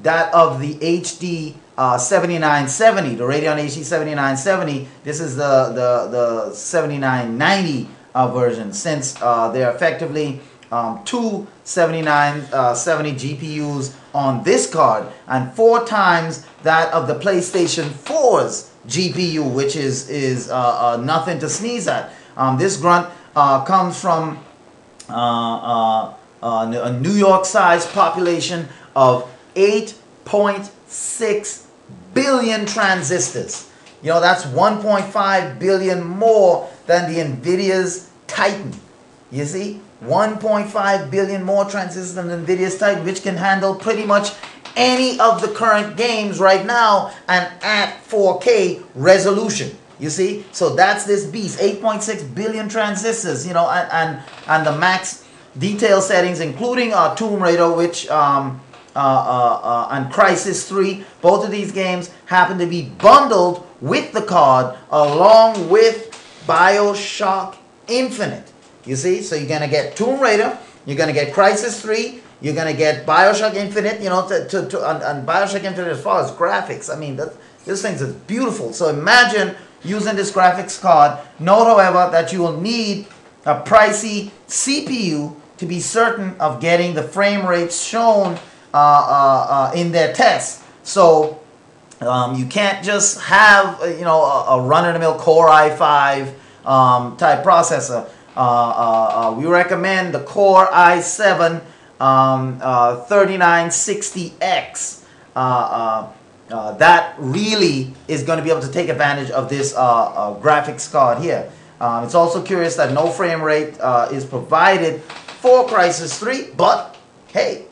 that of the HD 7970, the Radeon HD 7970. This is the 7990 version, since there are effectively 2 7970 GPUs on this card, and 4 times that of the PlayStation 4's GPU, which is nothing to sneeze at. This grunt comes from a New York-sized population of 8.6 billion transistors. That's 1.5 billion more than the NVIDIA's Titan. You see? 1.5 billion more transistors than NVIDIA's Titan, which can handle pretty much any of the current games right now and at 4K resolution. You see? So that's this beast. 8.6 billion transistors, and the max detail settings, including Tomb Raider, which and Crysis 3. Both of these games happen to be bundled with the card along with BioShock Infinite. You see? So you're going to get Tomb Raider, You're going to get Crysis 3. You're going to get BioShock Infinite. You know, and BioShock Infinite as far as graphics. I mean, this thing is beautiful. So imagine using this graphics card. Note, however, that you will need a pricey CPU to be certain of getting the frame rates shown in their tests. So you can't just have a run-of-the-mill Core i5 type processor. We recommend the Core i7 3960X. That really is going to be able to take advantage of this graphics card here. It's also curious that no frame rate is provided for Crysis 3, but hey,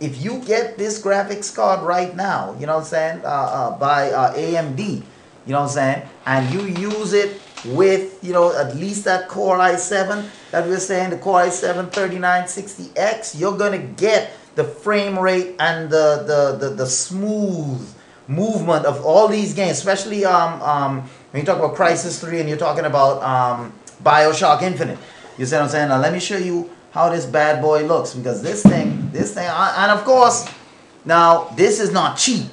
if you get this graphics card right now, you know what I'm saying, by AMD, you know what I'm saying, and you use it with, at least that Core i7 that we're saying, the Core i7 3960X, you're going to get the frame rate and the smooth movement of all these games, especially when you talk about Crysis 3 and you're talking about BioShock Infinite. You see what I'm saying? Now let me show you how this bad boy looks, because this thing, and of course, now this is not cheap.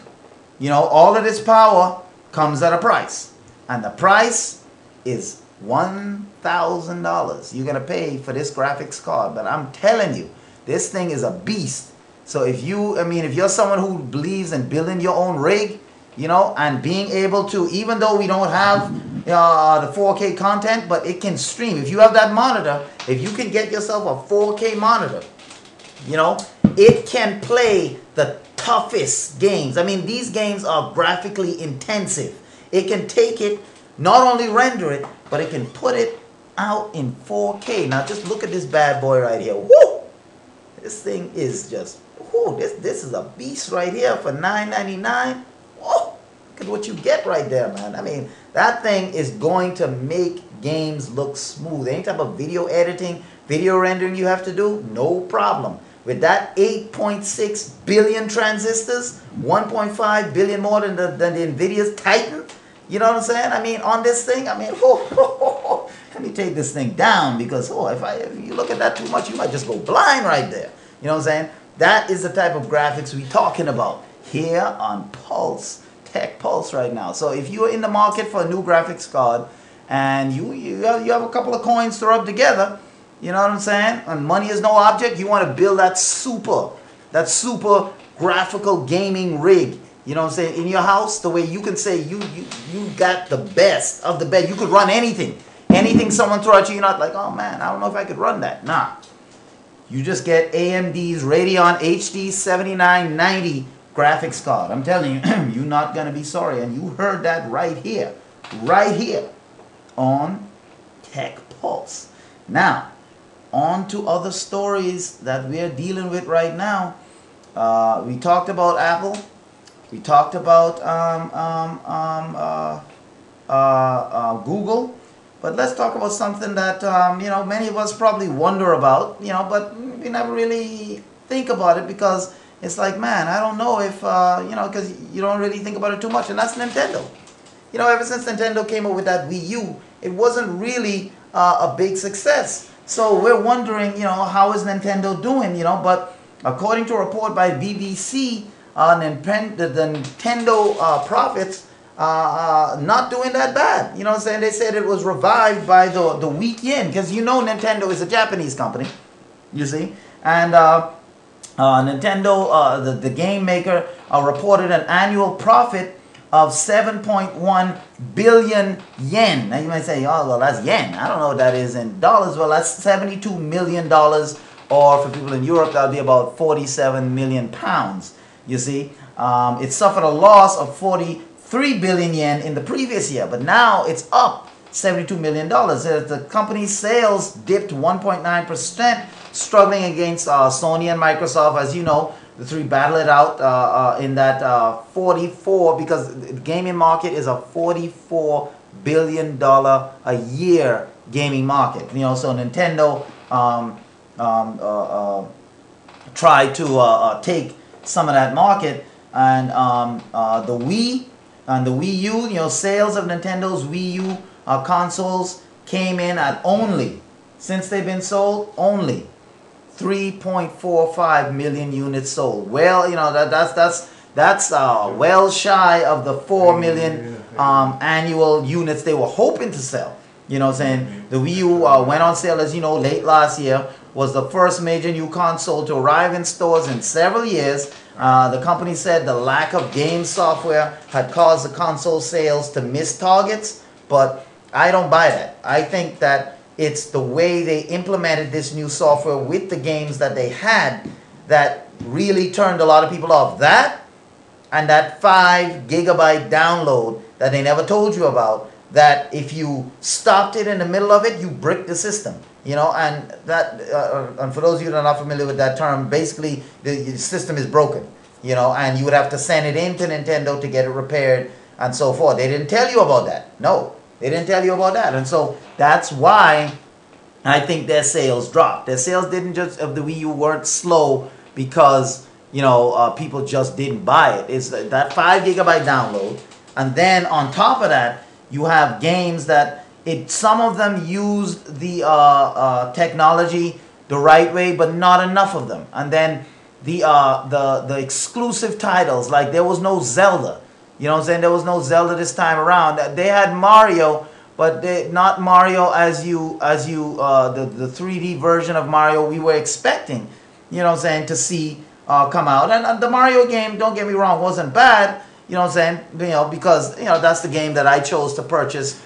All of this power comes at a price, and the price is $1,000. You're going to pay for this graphics card, but I'm telling you, this thing is a beast. So if you're someone who believes in building your own rig, and being able to, even though we don't have the 4K content, but it can stream. If you have that monitor, if you can get yourself a 4K monitor, it can play the toughest games. I mean, these games are graphically intensive. It can take it, not only render it, but it can put it out in 4K. Now just look at this bad boy right here. Woo! This thing is just, whoo, this is a beast right here for $9.99. Whoa! Look at what you get right there, man. I mean, that thing is going to make games look smooth. Any type of video editing, video rendering you have to do, no problem. With that 8.6 billion transistors, 1.5 billion more than the NVIDIA's Titan, you know what I'm saying? I mean, on this thing, let me take this thing down, because if you look at that too much, you might just go blind right there. You know what I'm saying? That is the type of graphics we're talking about here on Pulse, Tech Pulse right now. So if you're in the market for a new graphics card and you have a couple of coins to rub together, you know what I'm saying? And money is no object. You want to build that super graphical gaming rig. You know what I'm saying? In your house, the way you can say you got the best of the best. You could run anything. Anything someone throw at you, you're not like, oh man, I don't know if I could run that. Nah. You just get AMD's Radeon HD 7990 graphics card. I'm telling you, you're not going to be sorry. And you heard that right here on Tech Pulse. Now, on to other stories that we're dealing with right now. We talked about Apple. We talked about Google. But let's talk about something that, many of us probably wonder about, but we never really think about it, because it's like, man, I don't know if, because you don't really think about it too much, and that's Nintendo. Ever since Nintendo came up with that Wii U, it wasn't really a big success. So we're wondering, how is Nintendo doing, but according to a report by BBC, the Nintendo profits not doing that bad. You know what I'm saying? They said it was revived by the weak yen, because Nintendo is a Japanese company, you see, and Nintendo, the game maker, reported an annual profit of 7.1 billion yen. Now you might say, oh well, that's yen. I don't know what that is in dollars. Well, that's $72 million, or for people in Europe, that'll be about 47 million pounds. You see, it suffered a loss of 43 billion yen in the previous year, but now it's up $72 million. The company's sales dipped 1.9%, struggling against Sony and Microsoft. As you know, the three battle it out in that 44, because the gaming market is a $44 billion a year gaming market. So Nintendo tried to take some of that market, and the Wii and the Wii U, sales of Nintendo's Wii U consoles came in at only, since they've been sold, only 3.45 million units sold. Well, you know, that's well shy of the 4 million annual units they were hoping to sell. You know what I'm saying? The Wii U went on sale, as you know, late last year. Was the first major new console to arrive in stores in several years. The company said the lack of game software had caused the console sales to miss targets, but I don't buy that. I think that it's the way they implemented this new software with the games that they had that really turned a lot of people off. That and that 5 gigabyte download that they never told you about, that if you stopped it in the middle of it, you bricked the system. You know, and that, and for those of you that are not familiar with that term, basically the system is broken. You know, and you would have to send it into Nintendo to get it repaired and so forth. They didn't tell you about that. No, they didn't tell you about that. And so that's why I think their sales dropped. Their sales didn't just, of the Wii U, weren't slow because, you know, people just didn't buy it. It's that 5 gigabyte download. And then on top of that, you have games that, some of them used the technology the right way, but not enough of them. And then the exclusive titles, like there was no Zelda. You know what I'm saying? There was no Zelda this time around. They had Mario, but not Mario as the 3D version of Mario we were expecting. You know what I'm saying? To see come out. And the Mario game, don't get me wrong, wasn't bad. You know what I'm saying? You know, because you know that's the game that I chose to purchase.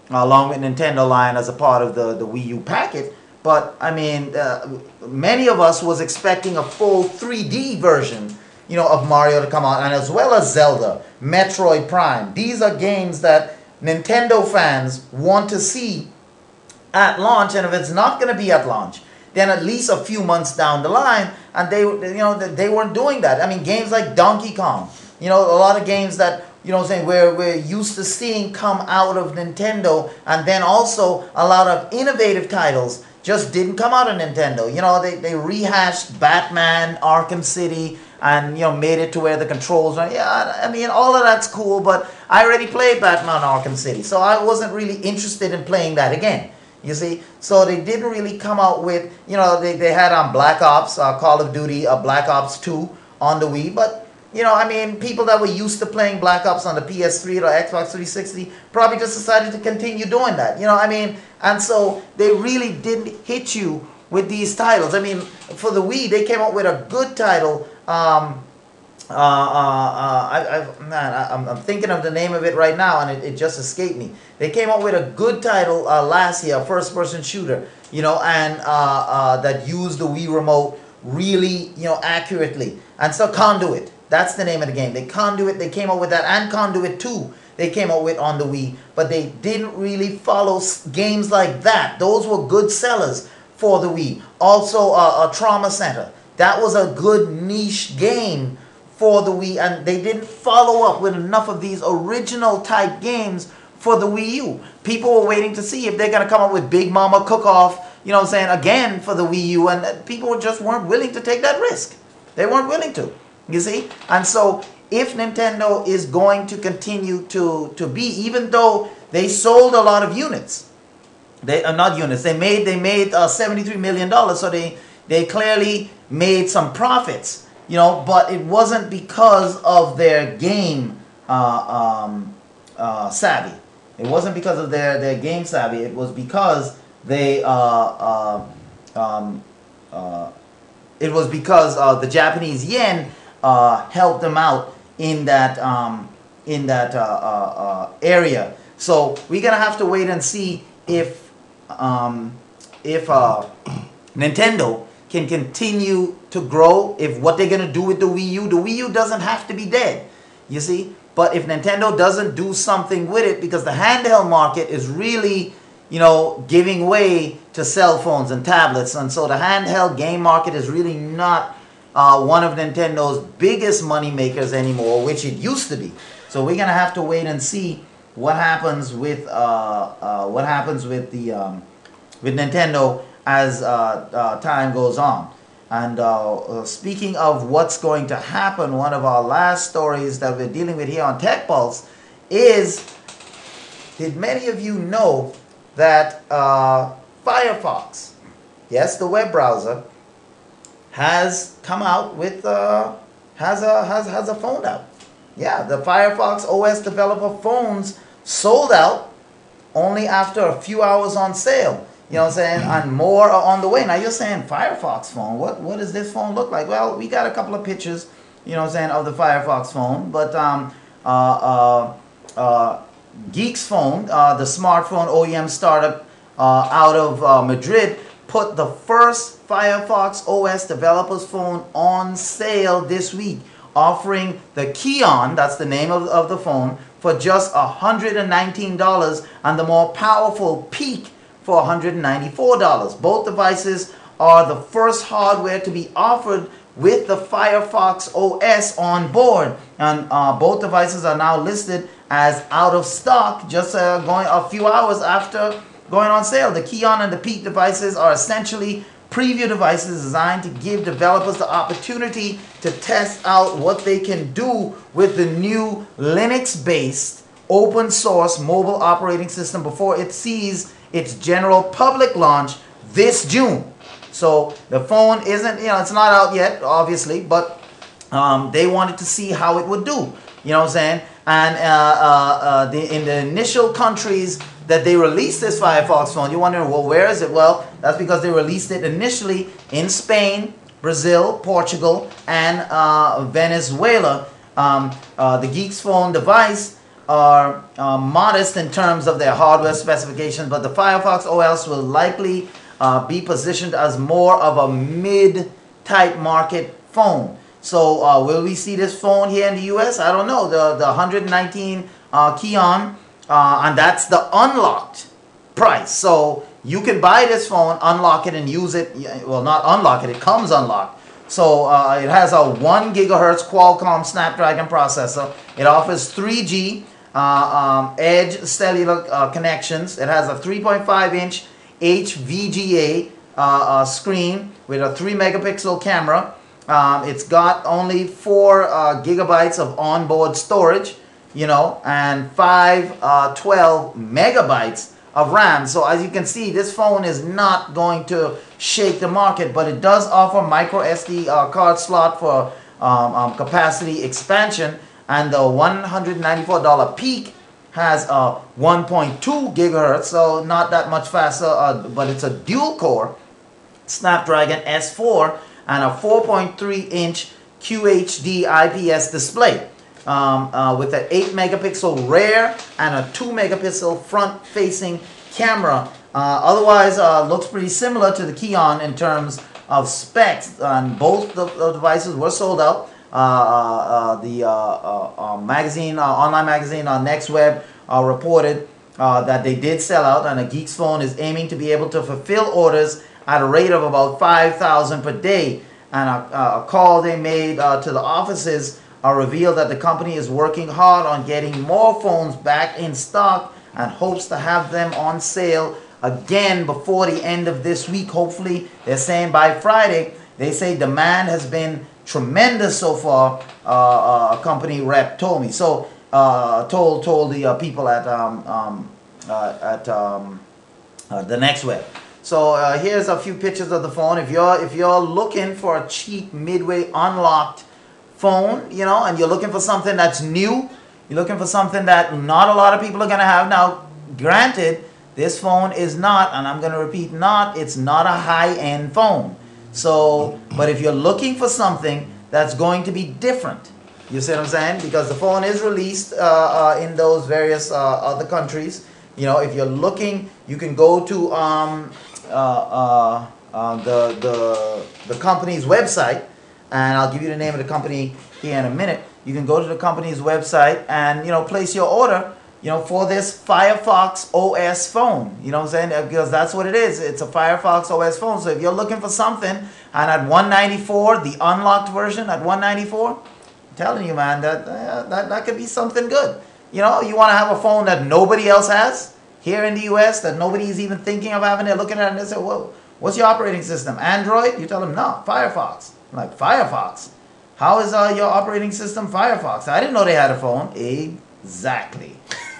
Along with Nintendo line as a part of the Wii U packet. But, I mean, many of us was expecting a full 3D version, you know, of Mario to come out, and as well as Zelda, Metroid Prime. These are games that Nintendo fans want to see at launch, and if it's not going to be at launch, then at least a few months down the line, and they weren't doing that. I mean, games like Donkey Kong, you know, a lot of games that, you know what I'm saying, we're used to seeing come out of Nintendo, and then also a lot of innovative titles just didn't come out of Nintendo. You know, they rehashed Batman, Arkham City, and, you know, made it to where the controls are. Yeah, I mean, all of that's cool, but I already played Batman Arkham City, so I wasn't really interested in playing that again. You see? So they didn't really come out with, you know, they had on Black Ops, Call of Duty, Black Ops 2 on the Wii, but you know, I mean, people that were used to playing Black Ops on the PS3 or Xbox 360 probably just decided to continue doing that. You know, I mean, and so they really didn't hit you with these titles. I mean, for the Wii, they came out with a good title. I'm thinking of the name of it right now, and it just escaped me. They came out with a good title last year, a first-person shooter, you know, and that used the Wii remote really, you know, accurately. And so Conduit. That's the name of the game. They came out with that, and Conduit 2 they came out with on the Wii, but they didn't really follow games like that. Those were good sellers for the Wii. Also, a Trauma Center. That was a good niche game for the Wii, and they didn't follow up with enough of these original type games for the Wii U. People were waiting to see if they're going to come up with Big Mama Cook-Off, you know what I'm saying, again for the Wii U, and people just weren't willing to take that risk. They weren't willing to. You see? And so if Nintendo is going to continue to be, even though they sold a lot of units, they made $73 million, so they clearly made some profits, you know, but it wasn't because of their game savvy. It wasn't because of their game savvy. It was because they it was because the Japanese yen helped them out in that area. So we're gonna have to wait and see if Nintendo can continue to grow. If what they're gonna do with the Wii U, the Wii U doesn't have to be dead, you see. But if Nintendo doesn't do something with it, because the handheld market is really, you know, giving way to cell phones and tablets, and so the handheld game market is really not one of Nintendo's biggest money makers anymore, which it used to be. So we're gonna have to wait and see what happens with Nintendo as time goes on. And speaking of what's going to happen, one of our last stories that we're dealing with here on Tech Pulse is, did many of you know that Firefox yes, the web browser has come out with has a phone out. Yeah, the Firefox OS developer phones sold out only after a few hours on sale. You know what I'm saying? And more are on the way. Now you're saying Firefox phone. What does this phone look like? Well, we got a couple of pictures, you know what I'm saying, of the Firefox phone. But Geeks Phone, the smartphone OEM startup out of Madrid, put the first Firefox OS developers phone on sale this week, offering the Keyon, that's the name of the phone, for just $119, and the more powerful Peak for $194. Both devices are the first hardware to be offered with the Firefox OS on board, and both devices are now listed as out of stock, just going a few hours after going on sale. The Keyon and the Peak devices are essentially preview devices designed to give developers the opportunity to test out what they can do with the new Linux-based open source mobile operating system before it sees its general public launch this June. So the phone isn't, it's not out yet, obviously, but they wanted to see how it would do. You know what I'm saying? And in the initial countries that they released this Firefox phone, you're wondering, well, where is it? Well, that's because they released it initially in Spain, Brazil, Portugal, and Venezuela. The Geeks Phone device are modest in terms of their hardware specifications, but the Firefox OS will likely be positioned as more of a mid-type market phone. So will we see this phone here in the US? I don't know. The 119 Keyon, and that's the unlocked price. So you can buy this phone, unlock it, and use it. Well, not unlock it, it comes unlocked. So it has a 1 gigahertz Qualcomm Snapdragon processor. It offers 3G Edge cellular connections. It has a 3.5-inch HVGA screen with a 3 megapixel camera. It's got only 4 gigabytes of onboard storage, and 12 megabytes of RAM. So as you can see, this phone is not going to shake the market, but it does offer micro SD card slot for capacity expansion, and the $194 Peak has a 1.2 gigahertz, so not that much faster, but it's a dual-core Snapdragon S4 and a 4.3-inch QHD IPS display with an 8 megapixel rear and a 2 megapixel front-facing camera. Otherwise, looks pretty similar to the Keyon in terms of specs, and both the devices were sold out. The online magazine Next Web reported that they did sell out, and a Geeks Phone is aiming to be able to fulfill orders at a rate of about 5,000 per day. And a call they made to the offices revealed that the company is working hard on getting more phones back in stock and hopes to have them on sale again before the end of this week. Hopefully, they're saying by Friday. They say demand has been tremendous so far, a company rep told me. So told the people at the Next Web. So here's a few pictures of the phone. If you're looking for a cheap midway unlocked phone, and you're looking for something that's new, you're looking for something that not a lot of people are going to have. Now, granted, this phone is not, and I'm going to repeat, it's not a high-end phone. So, but if you're looking for something that's going to be different, you see what I'm saying? Because the phone is released in those various other countries. If you're looking, you can go to the company's website, and I'll give you the name of the company here in a minute. You can go to the company's website and place your order for this Firefox OS phone. You know what I'm saying? Because that's what it is. It's a Firefox OS phone. So if you're looking for something, and at $194, the unlocked version at $194, I'm telling you, man, that could be something good. You want to have a phone that nobody else has here in the US, that nobody's even thinking of having. They're looking at it and they say, well, what's your operating system? Android? You tell them, no, Firefox. I'm like, Firefox? How is your operating system Firefox? I didn't know they had a phone. Exactly.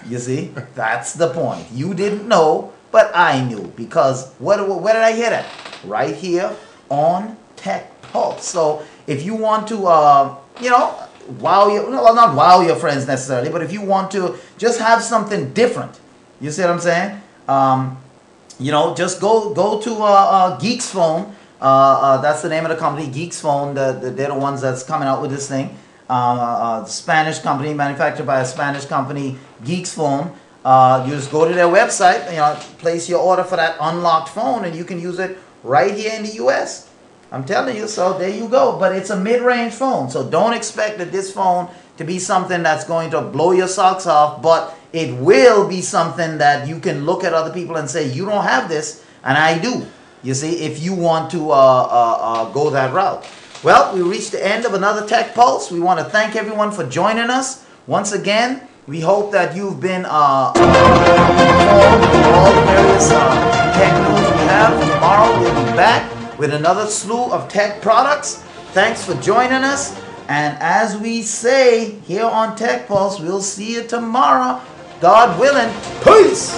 You see, that's the point. You didn't know, but I knew, because where did I hear that? right here on Tech Pulse. So if you want to, you know, wow your, well, not wow your friends necessarily, but if you want to just have something different, you see what I'm saying? You know, just go to Geeks Phone. That's the name of the company, Geeks Phone. They're the ones that's coming out with this thing. Spanish company, manufactured by a Spanish company, Geeks Phone. You just go to their website, you know, place your order for that unlocked phone, and you can use it right here in the U.S. I'm telling you, so there you go. But it's a mid-range phone, so don't expect that this phone to be something that's going to blow your socks off, but it will be something that you can look at other people and say, you don't have this, and I do. You see, if you want to go that route. Well, we reached the end of another Tech Pulse. We want to thank everyone for joining us. Once again, we hope that you've been informed of all the various tech news we have. Tomorrow we'll be back with another slew of tech products. Thanks for joining us. And as we say here on Tech Pulse, we'll see you tomorrow, God willing. Peace!